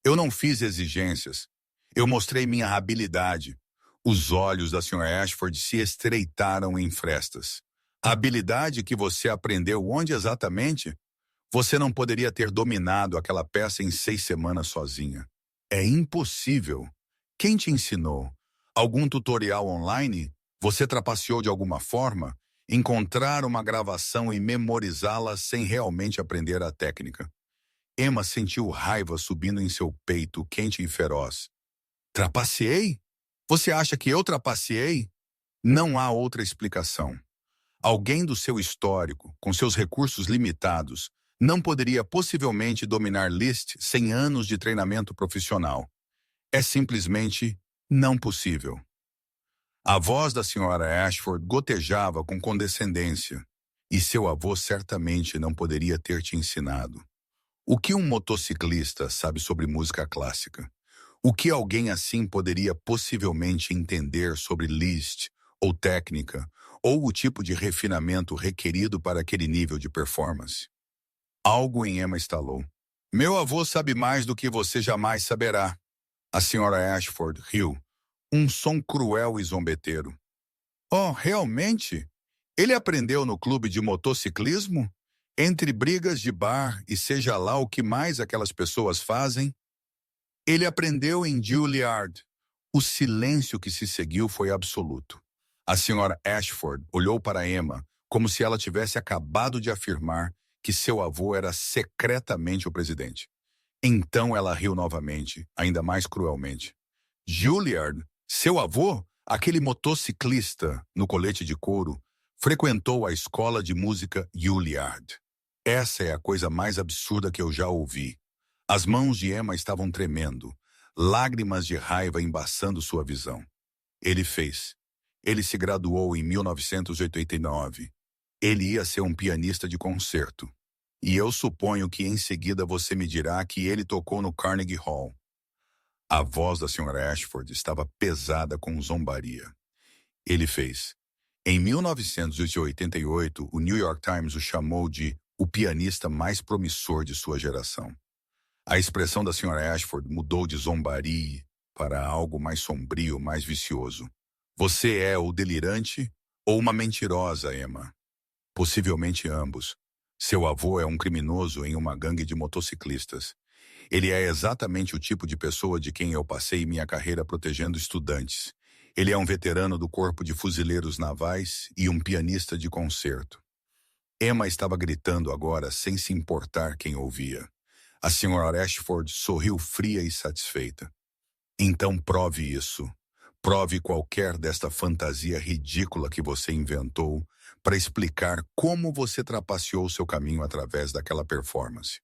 [SPEAKER 1] Eu não fiz exigências. Eu mostrei minha habilidade. Os olhos da senhora Ashford se estreitaram em frestas. A habilidade que você aprendeu onde exatamente? Você não poderia ter dominado aquela peça em 6 semanas sozinha. É impossível. Quem te ensinou? Algum tutorial online? Você trapaceou de alguma forma? Encontrar uma gravação e memorizá-la sem realmente aprender a técnica. Emma sentiu raiva subindo em seu peito, quente e feroz. Trapaceei? Você acha que eu trapaceei? Não há outra explicação. Alguém do seu histórico, com seus recursos limitados, não poderia possivelmente dominar Liszt sem anos de treinamento profissional. É simplesmente não possível. A voz da senhora Ashford gotejava com condescendência, e seu avô certamente não poderia ter te ensinado. O que um motociclista sabe sobre música clássica? O que alguém assim poderia possivelmente entender sobre Liszt, ou técnica, ou o tipo de refinamento requerido para aquele nível de performance? Algo em Emma estalou. Meu avô sabe mais do que você jamais saberá. A senhora Ashford riu, um som cruel e zombeteiro. Oh, realmente? Ele aprendeu no clube de motociclismo? Entre brigas de bar e seja lá o que mais aquelas pessoas fazem? Ele aprendeu em Juilliard. O silêncio que se seguiu foi absoluto. A senhora Ashford olhou para Emma como se ela tivesse acabado de afirmar que seu avô era secretamente o presidente. Então ela riu novamente, ainda mais cruelmente. Juilliard, seu avô, aquele motociclista no colete de couro, frequentou a escola de música Juilliard. Essa é a coisa mais absurda que eu já ouvi. As mãos de Emma estavam tremendo, lágrimas de raiva embaçando sua visão. Ele fez. Ele se graduou em 1989. Ele ia ser um pianista de concerto. E eu suponho que em seguida você me dirá que ele tocou no Carnegie Hall. A voz da senhora Ashford estava pesada com zombaria. Ele fez. Em 1988, o New York Times o chamou de o pianista mais promissor de sua geração. A expressão da senhora Ashford mudou de zombaria para algo mais sombrio, mais vicioso. Você é ou delirante ou uma mentirosa, Emma. Possivelmente ambos. Seu avô é um criminoso em uma gangue de motociclistas. Ele é exatamente o tipo de pessoa de quem eu passei minha carreira protegendo estudantes. Ele é um veterano do Corpo de Fuzileiros Navais e um pianista de concerto. Emma estava gritando agora, sem se importar quem ouvia. A senhora Ashford sorriu fria e satisfeita. Então prove isso. Prove qualquer desta fantasia ridícula que você inventou para explicar como você trapaceou seu caminho através daquela performance.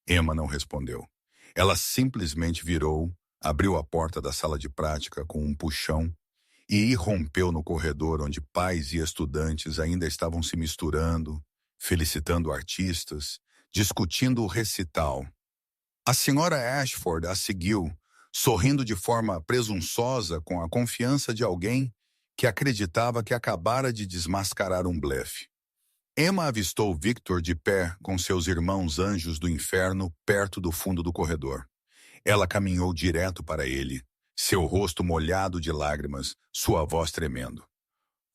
[SPEAKER 1] Emma não respondeu. Ela simplesmente virou, abriu a porta da sala de prática com um puxão e irrompeu no corredor onde pais e estudantes ainda estavam se misturando, felicitando artistas, discutindo o recital. A senhora Ashford a seguiu, sorrindo de forma presunçosa com a confiança de alguém que acreditava que acabara de desmascarar um blefe. Emma avistou Victor de pé com seus irmãos anjos do inferno perto do fundo do corredor. Ela caminhou direto para ele, seu rosto molhado de lágrimas, sua voz tremendo.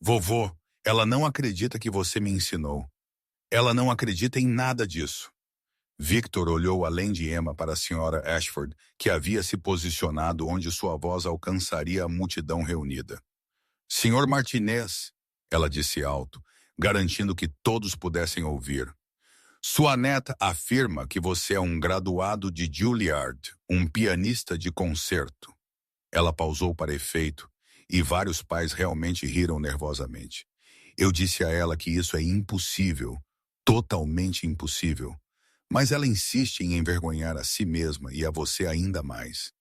[SPEAKER 1] Vovô, ela não acredita que você me ensinou. Ela não acredita em nada disso. Victor olhou além de Emma para a senhora Ashford, que havia se posicionado onde sua voz alcançaria a multidão reunida. Senhor Martinez, ela disse alto, garantindo que todos pudessem ouvir. Sua neta afirma que você é um graduado de Juilliard, um pianista de concerto. Ela pausou para efeito, e vários pais realmente riram nervosamente. Eu disse a ela que isso é impossível, totalmente impossível. Mas ela insiste em envergonhar a si mesma e a você ainda mais.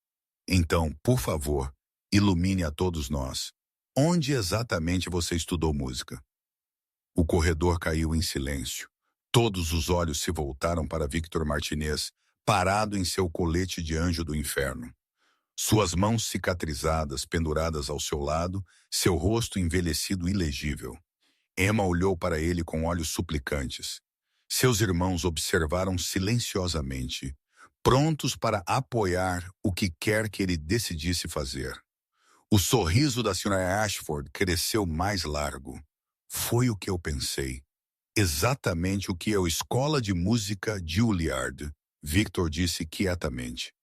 [SPEAKER 1] Então, por favor, ilumine a todos nós. Onde exatamente você estudou música? O corredor caiu em silêncio. Todos os olhos se voltaram para Victor Martinez, parado em seu colete de anjo do inferno. Suas mãos cicatrizadas penduradas ao seu lado, seu rosto envelhecido ilegível. Emma olhou para ele com olhos suplicantes. Seus irmãos observaram silenciosamente, prontos para apoiar o que quer que ele decidisse fazer. O sorriso da senhora Ashford cresceu mais largo. Foi o que eu pensei. Exatamente o que a escola de música Juilliard, Victor disse quietamente.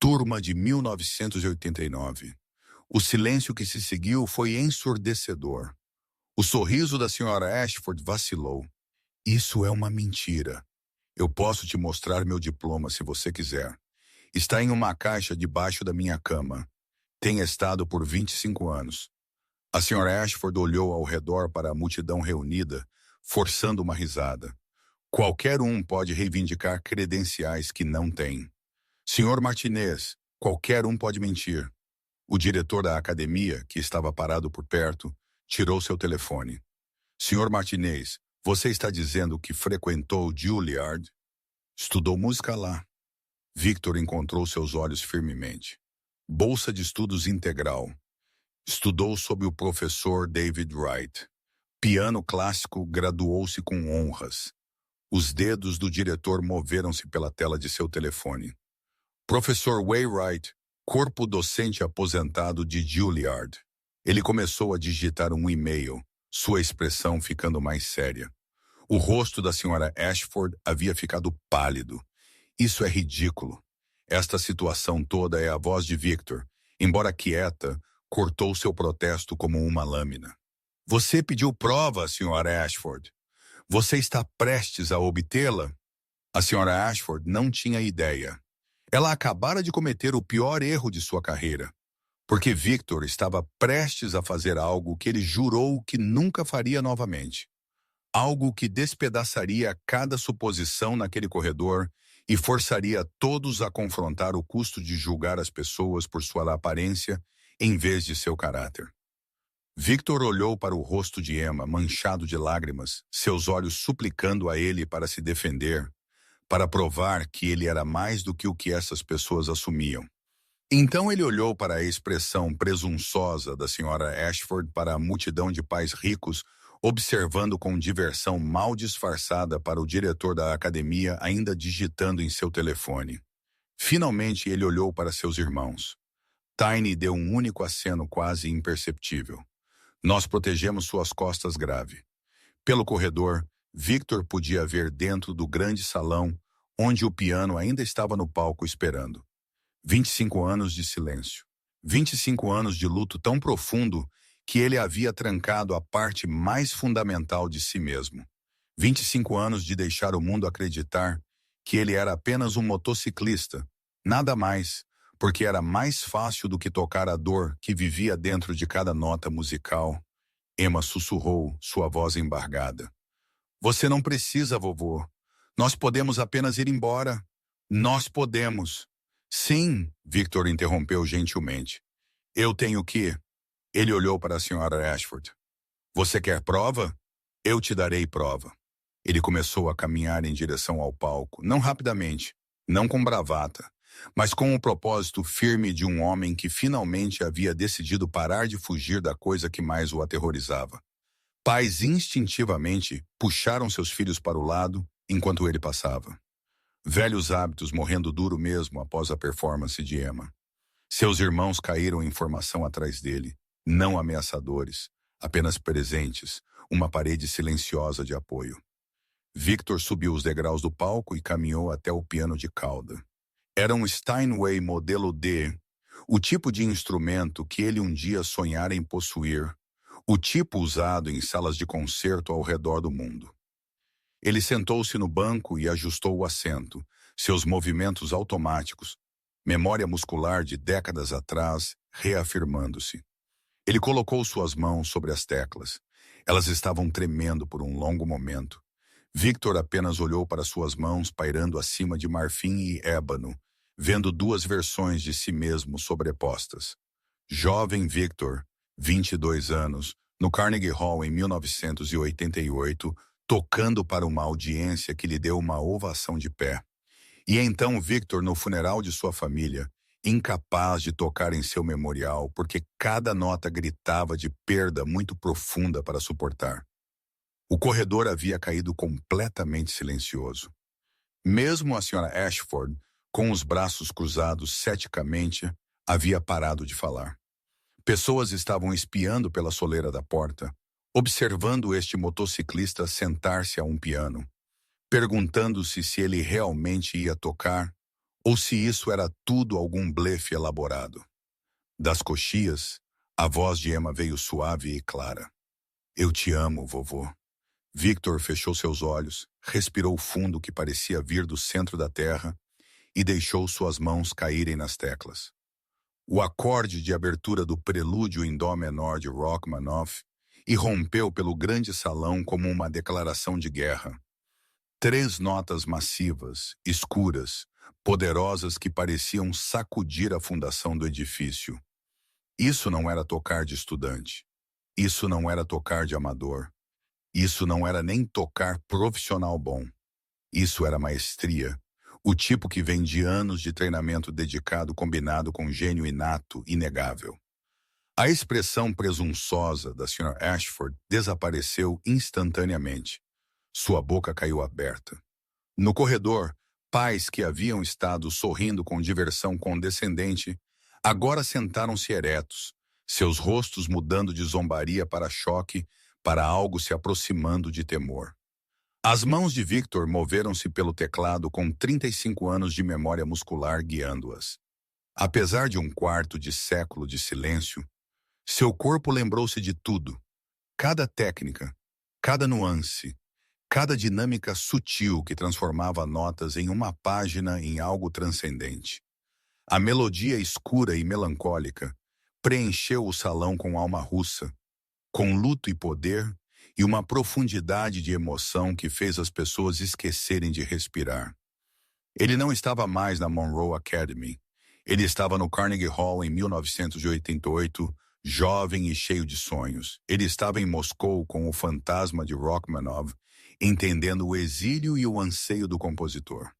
[SPEAKER 1] Turma de 1989. O silêncio que se seguiu foi ensurdecedor. O sorriso da senhora Ashford vacilou. Isso é uma mentira. Eu posso te mostrar meu diploma se você quiser. Está em uma caixa debaixo da minha cama. Tem estado por 25 anos. A senhora Ashford olhou ao redor para a multidão reunida, forçando uma risada. Qualquer um pode reivindicar credenciais que não tem. Senhor Martinez, qualquer um pode mentir. O diretor da academia, que estava parado por perto, tirou seu telefone. Senhor Martinez, você está dizendo que frequentou Juilliard? Estudou música lá. Victor encontrou seus olhos firmemente. Bolsa de estudos integral. Estudou sob o professor David Wright. Piano clássico, graduou-se com honras. Os dedos do diretor moveram-se pela tela de seu telefone. Professor Wainwright, corpo docente aposentado de Juilliard. Ele começou a digitar um e-mail, sua expressão ficando mais séria. O rosto da senhora Ashford havia ficado pálido. Isso é ridículo. Esta situação toda é a voz de Victor, embora quieta, cortou seu protesto como uma lâmina. Você pediu prova, senhora Ashford. Você está prestes a obtê-la? A senhora Ashford não tinha ideia. Ela acabara de cometer o pior erro de sua carreira, porque Victor estava prestes a fazer algo que ele jurou que nunca faria novamente. Algo que despedaçaria cada suposição naquele corredor e forçaria todos a confrontar o custo de julgar as pessoas por sua aparência em vez de seu caráter. Victor olhou para o rosto de Emma, manchado de lágrimas, seus olhos suplicando a ele para se defender, para provar que ele era mais do que o que essas pessoas assumiam. Então ele olhou para a expressão presunçosa da senhora Ashford para a multidão de pais ricos, observando com diversão mal disfarçada para o diretor da academia ainda digitando em seu telefone. Finalmente ele olhou para seus irmãos. Tiny deu um único aceno quase imperceptível. Nós protegemos suas costas grave. Pelo corredor, Victor podia ver dentro do grande salão onde o piano ainda estava no palco esperando. 25 anos de silêncio. 25 anos de luto tão profundo que ele havia trancado a parte mais fundamental de si mesmo. 25 anos de deixar o mundo acreditar que ele era apenas um motociclista, nada mais, porque era mais fácil do que tocar a dor que vivia dentro de cada nota musical. Emma sussurrou, sua voz embargada. Você não precisa, vovô. Nós podemos apenas ir embora. Nós podemos. Sim, Victor interrompeu gentilmente. Eu tenho que... Ele olhou para a senhora Ashford. Você quer prova? Eu te darei prova. Ele começou a caminhar em direção ao palco, não rapidamente, não com bravata, mas com o propósito firme de um homem que finalmente havia decidido parar de fugir da coisa que mais o aterrorizava. Pais instintivamente puxaram seus filhos para o lado enquanto ele passava. Velhos hábitos morrendo duro mesmo após a performance de Emma. Seus irmãos caíram em formação atrás dele, não ameaçadores, apenas presentes, uma parede silenciosa de apoio. Victor subiu os degraus do palco e caminhou até o piano de cauda. Era um Steinway modelo D, o tipo de instrumento que ele um dia sonhara em possuir, o tipo usado em salas de concerto ao redor do mundo. Ele sentou-se no banco e ajustou o assento, seus movimentos automáticos, memória muscular de décadas atrás, reafirmando-se. Ele colocou suas mãos sobre as teclas. Elas estavam tremendo por um longo momento. Victor apenas olhou para suas mãos pairando acima de marfim e ébano, vendo duas versões de si mesmo sobrepostas. Jovem Victor, 22 anos, no Carnegie Hall em 1988, tocando para uma audiência que lhe deu uma ovação de pé. E então Victor no funeral de sua família, incapaz de tocar em seu memorial porque cada nota gritava de perda muito profunda para suportar. O corredor havia caído completamente silencioso. Mesmo a senhora Ashford, com os braços cruzados ceticamente, havia parado de falar. Pessoas estavam espiando pela soleira da porta, observando este motociclista sentar-se a um piano, perguntando-se se ele realmente ia tocar ou se isso era tudo algum blefe elaborado. Das coxias, a voz de Emma veio suave e clara. Eu te amo, vovô. Victor fechou seus olhos, respirou fundo que parecia vir do centro da terra e deixou suas mãos caírem nas teclas. O acorde de abertura do prelúdio em dó menor de Rachmaninoff irrompeu pelo grande salão como uma declaração de guerra. 3 notas massivas, escuras, poderosas que pareciam sacudir a fundação do edifício. Isso não era tocar de estudante. Isso não era tocar de amador. Isso não era nem tocar profissional bom. Isso era maestria, o tipo que vem de anos de treinamento dedicado combinado com gênio inato, inegável. A expressão presunçosa da Sra. Ashford desapareceu instantaneamente. Sua boca caiu aberta. No corredor, pais que haviam estado sorrindo com diversão condescendente, agora sentaram-se eretos, seus rostos mudando de zombaria para choque, para algo se aproximando de temor. As mãos de Victor moveram-se pelo teclado com 35 anos de memória muscular guiando-as. Apesar de um quarto de século de silêncio, seu corpo lembrou-se de tudo. Cada técnica, cada nuance, cada dinâmica sutil que transformava notas em uma página em algo transcendente. A melodia escura e melancólica preencheu o salão com alma russa, com luto e poder e uma profundidade de emoção que fez as pessoas esquecerem de respirar. Ele não estava mais na Monroe Academy. Ele estava no Carnegie Hall em 1988, jovem e cheio de sonhos. Ele estava em Moscou com o fantasma de Rachmaninoff, entendendo o exílio e o anseio do compositor.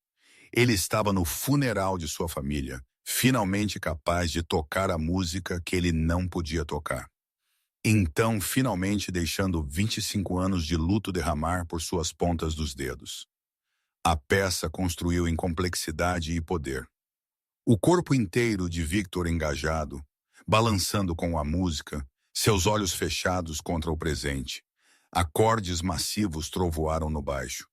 [SPEAKER 1] Ele estava no funeral de sua família, finalmente capaz de tocar a música que ele não podia tocar. Então, finalmente deixando 25 anos de luto derramar por suas pontas dos dedos. A peça construiu em complexidade e poder. O corpo inteiro de Victor engajado, balançando com a música, seus olhos fechados contra o presente. Acordes massivos trovoaram no baixo.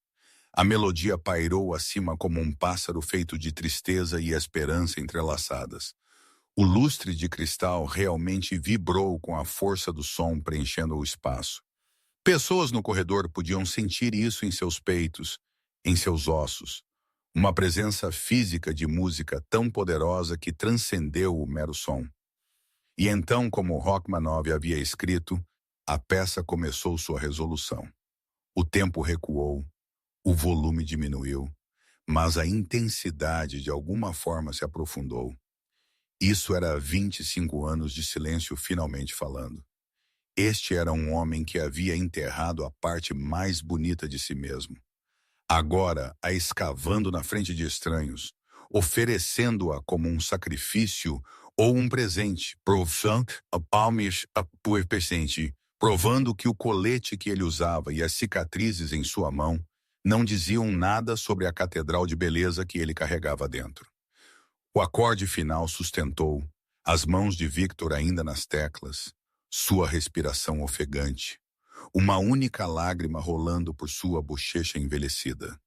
[SPEAKER 1] A melodia pairou acima como um pássaro feito de tristeza e esperança entrelaçadas. O lustre de cristal realmente vibrou com a força do som preenchendo o espaço. Pessoas no corredor podiam sentir isso em seus peitos, em seus ossos. Uma presença física de música tão poderosa que transcendeu o mero som. E então, como Rachmaninoff havia escrito, a peça começou sua resolução. O tempo recuou, o volume diminuiu, mas a intensidade de alguma forma se aprofundou. Isso era 25 anos de silêncio finalmente falando. Este era um homem que havia enterrado a parte mais bonita de si mesmo. Agora a escavando na frente de estranhos, oferecendo-a como um sacrifício ou um presente, provando que o colete que ele usava e as cicatrizes em sua mão não diziam nada sobre a catedral de beleza que ele carregava dentro. O acorde final sustentou, as mãos de Victor ainda nas teclas, sua respiração ofegante, uma única lágrima rolando por sua bochecha envelhecida.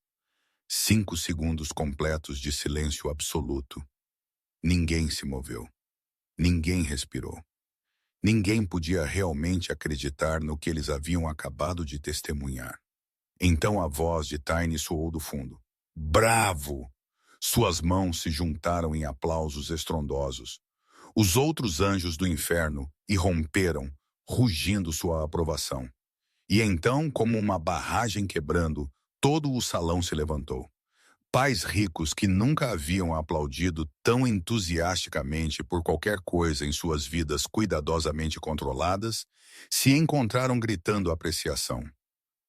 [SPEAKER 1] 5 segundos completos de silêncio absoluto. Ninguém se moveu. Ninguém respirou. Ninguém podia realmente acreditar no que eles haviam acabado de testemunhar. Então a voz de Tiny soou do fundo. Bravo! Suas mãos se juntaram em aplausos estrondosos. Os outros anjos do inferno irromperam, rugindo sua aprovação. E então, como uma barragem quebrando, todo o salão se levantou. Pais ricos que nunca haviam aplaudido tão entusiasticamente por qualquer coisa em suas vidas cuidadosamente controladas, se encontraram gritando apreciação.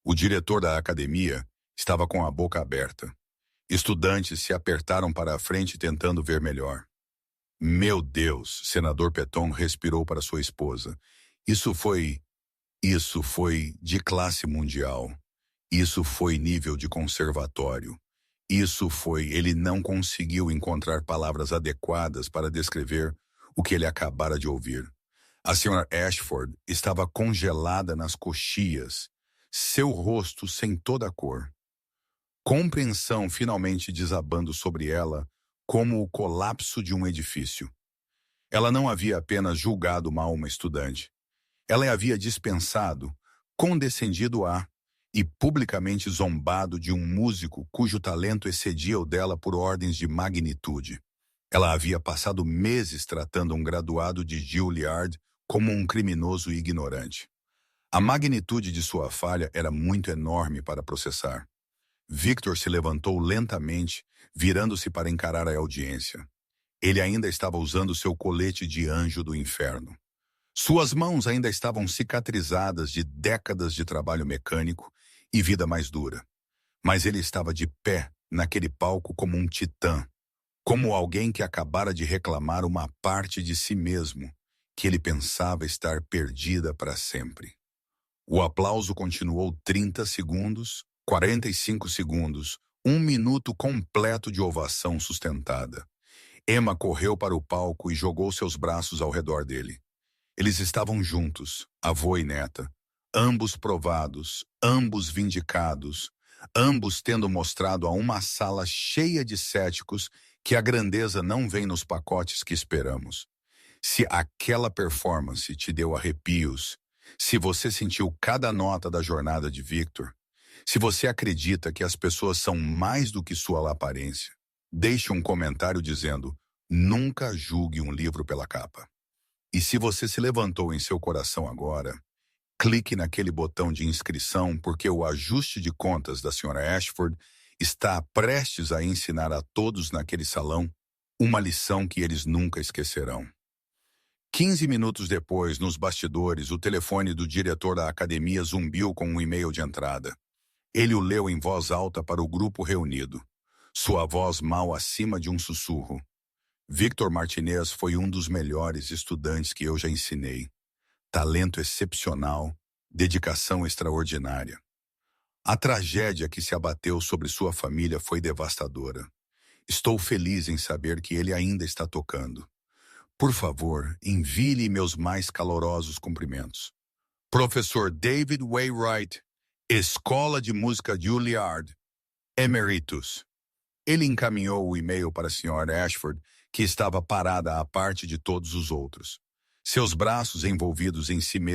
[SPEAKER 1] O diretor da academia estava com a boca aberta. Estudantes se apertaram para a frente tentando ver melhor. Meu Deus, senador Peton respirou para sua esposa. Isso foi de classe mundial. Isso foi nível de conservatório. Ele não conseguiu encontrar palavras adequadas para descrever o que ele acabara de ouvir. A senhora Ashford estava congelada nas coxias, seu rosto sem toda a cor. Compreensão finalmente desabando sobre ela como o colapso de um edifício. Ela não havia apenas julgado mal uma estudante. Ela a havia dispensado, condescendido a e publicamente zombado de um músico cujo talento excedia o dela por ordens de magnitude. Ela havia passado meses tratando um graduado de Juilliard como um criminoso ignorante. A magnitude de sua falha era muito enorme para processar. Victor se levantou lentamente, virando-se para encarar a audiência. Ele ainda estava usando seu colete de anjo do inferno. Suas mãos ainda estavam cicatrizadas de décadas de trabalho mecânico e vida mais dura. Mas ele estava de pé naquele palco como um titã, como alguém que acabara de reclamar uma parte de si mesmo, que ele pensava estar perdida para sempre. O aplauso continuou 30 segundos, 45 segundos, 1 minuto completo de ovação sustentada. Emma correu para o palco e jogou seus braços ao redor dele. Eles estavam juntos, avô e neta, ambos provados, ambos vindicados, ambos tendo mostrado a uma sala cheia de céticos que a grandeza não vem nos pacotes que esperamos. Se aquela performance te deu arrepios, se você sentiu cada nota da jornada de Victor, se você acredita que as pessoas são mais do que sua aparência, deixe um comentário dizendo: nunca julgue um livro pela capa. E se você se levantou em seu coração agora, clique naquele botão de inscrição porque o ajuste de contas da Sra. Ashford está prestes a ensinar a todos naquele salão uma lição que eles nunca esquecerão. 15 minutos depois, nos bastidores, o telefone do diretor da academia zumbiu com um e-mail de entrada. Ele o leu em voz alta para o grupo reunido, sua voz mal acima de um sussurro. Victor Martinez foi um dos melhores estudantes que eu já ensinei. Talento excepcional, dedicação extraordinária. A tragédia que se abateu sobre sua família foi devastadora. Estou feliz em saber que ele ainda está tocando. Por favor, envie-lhe meus mais calorosos cumprimentos. Professor David Wainwright, Escola de Música Juilliard. Emeritus. Ele encaminhou o e-mail para a Sra. Ashford, que estava parada à parte de todos os outros. Seus braços envolvidos em si mesma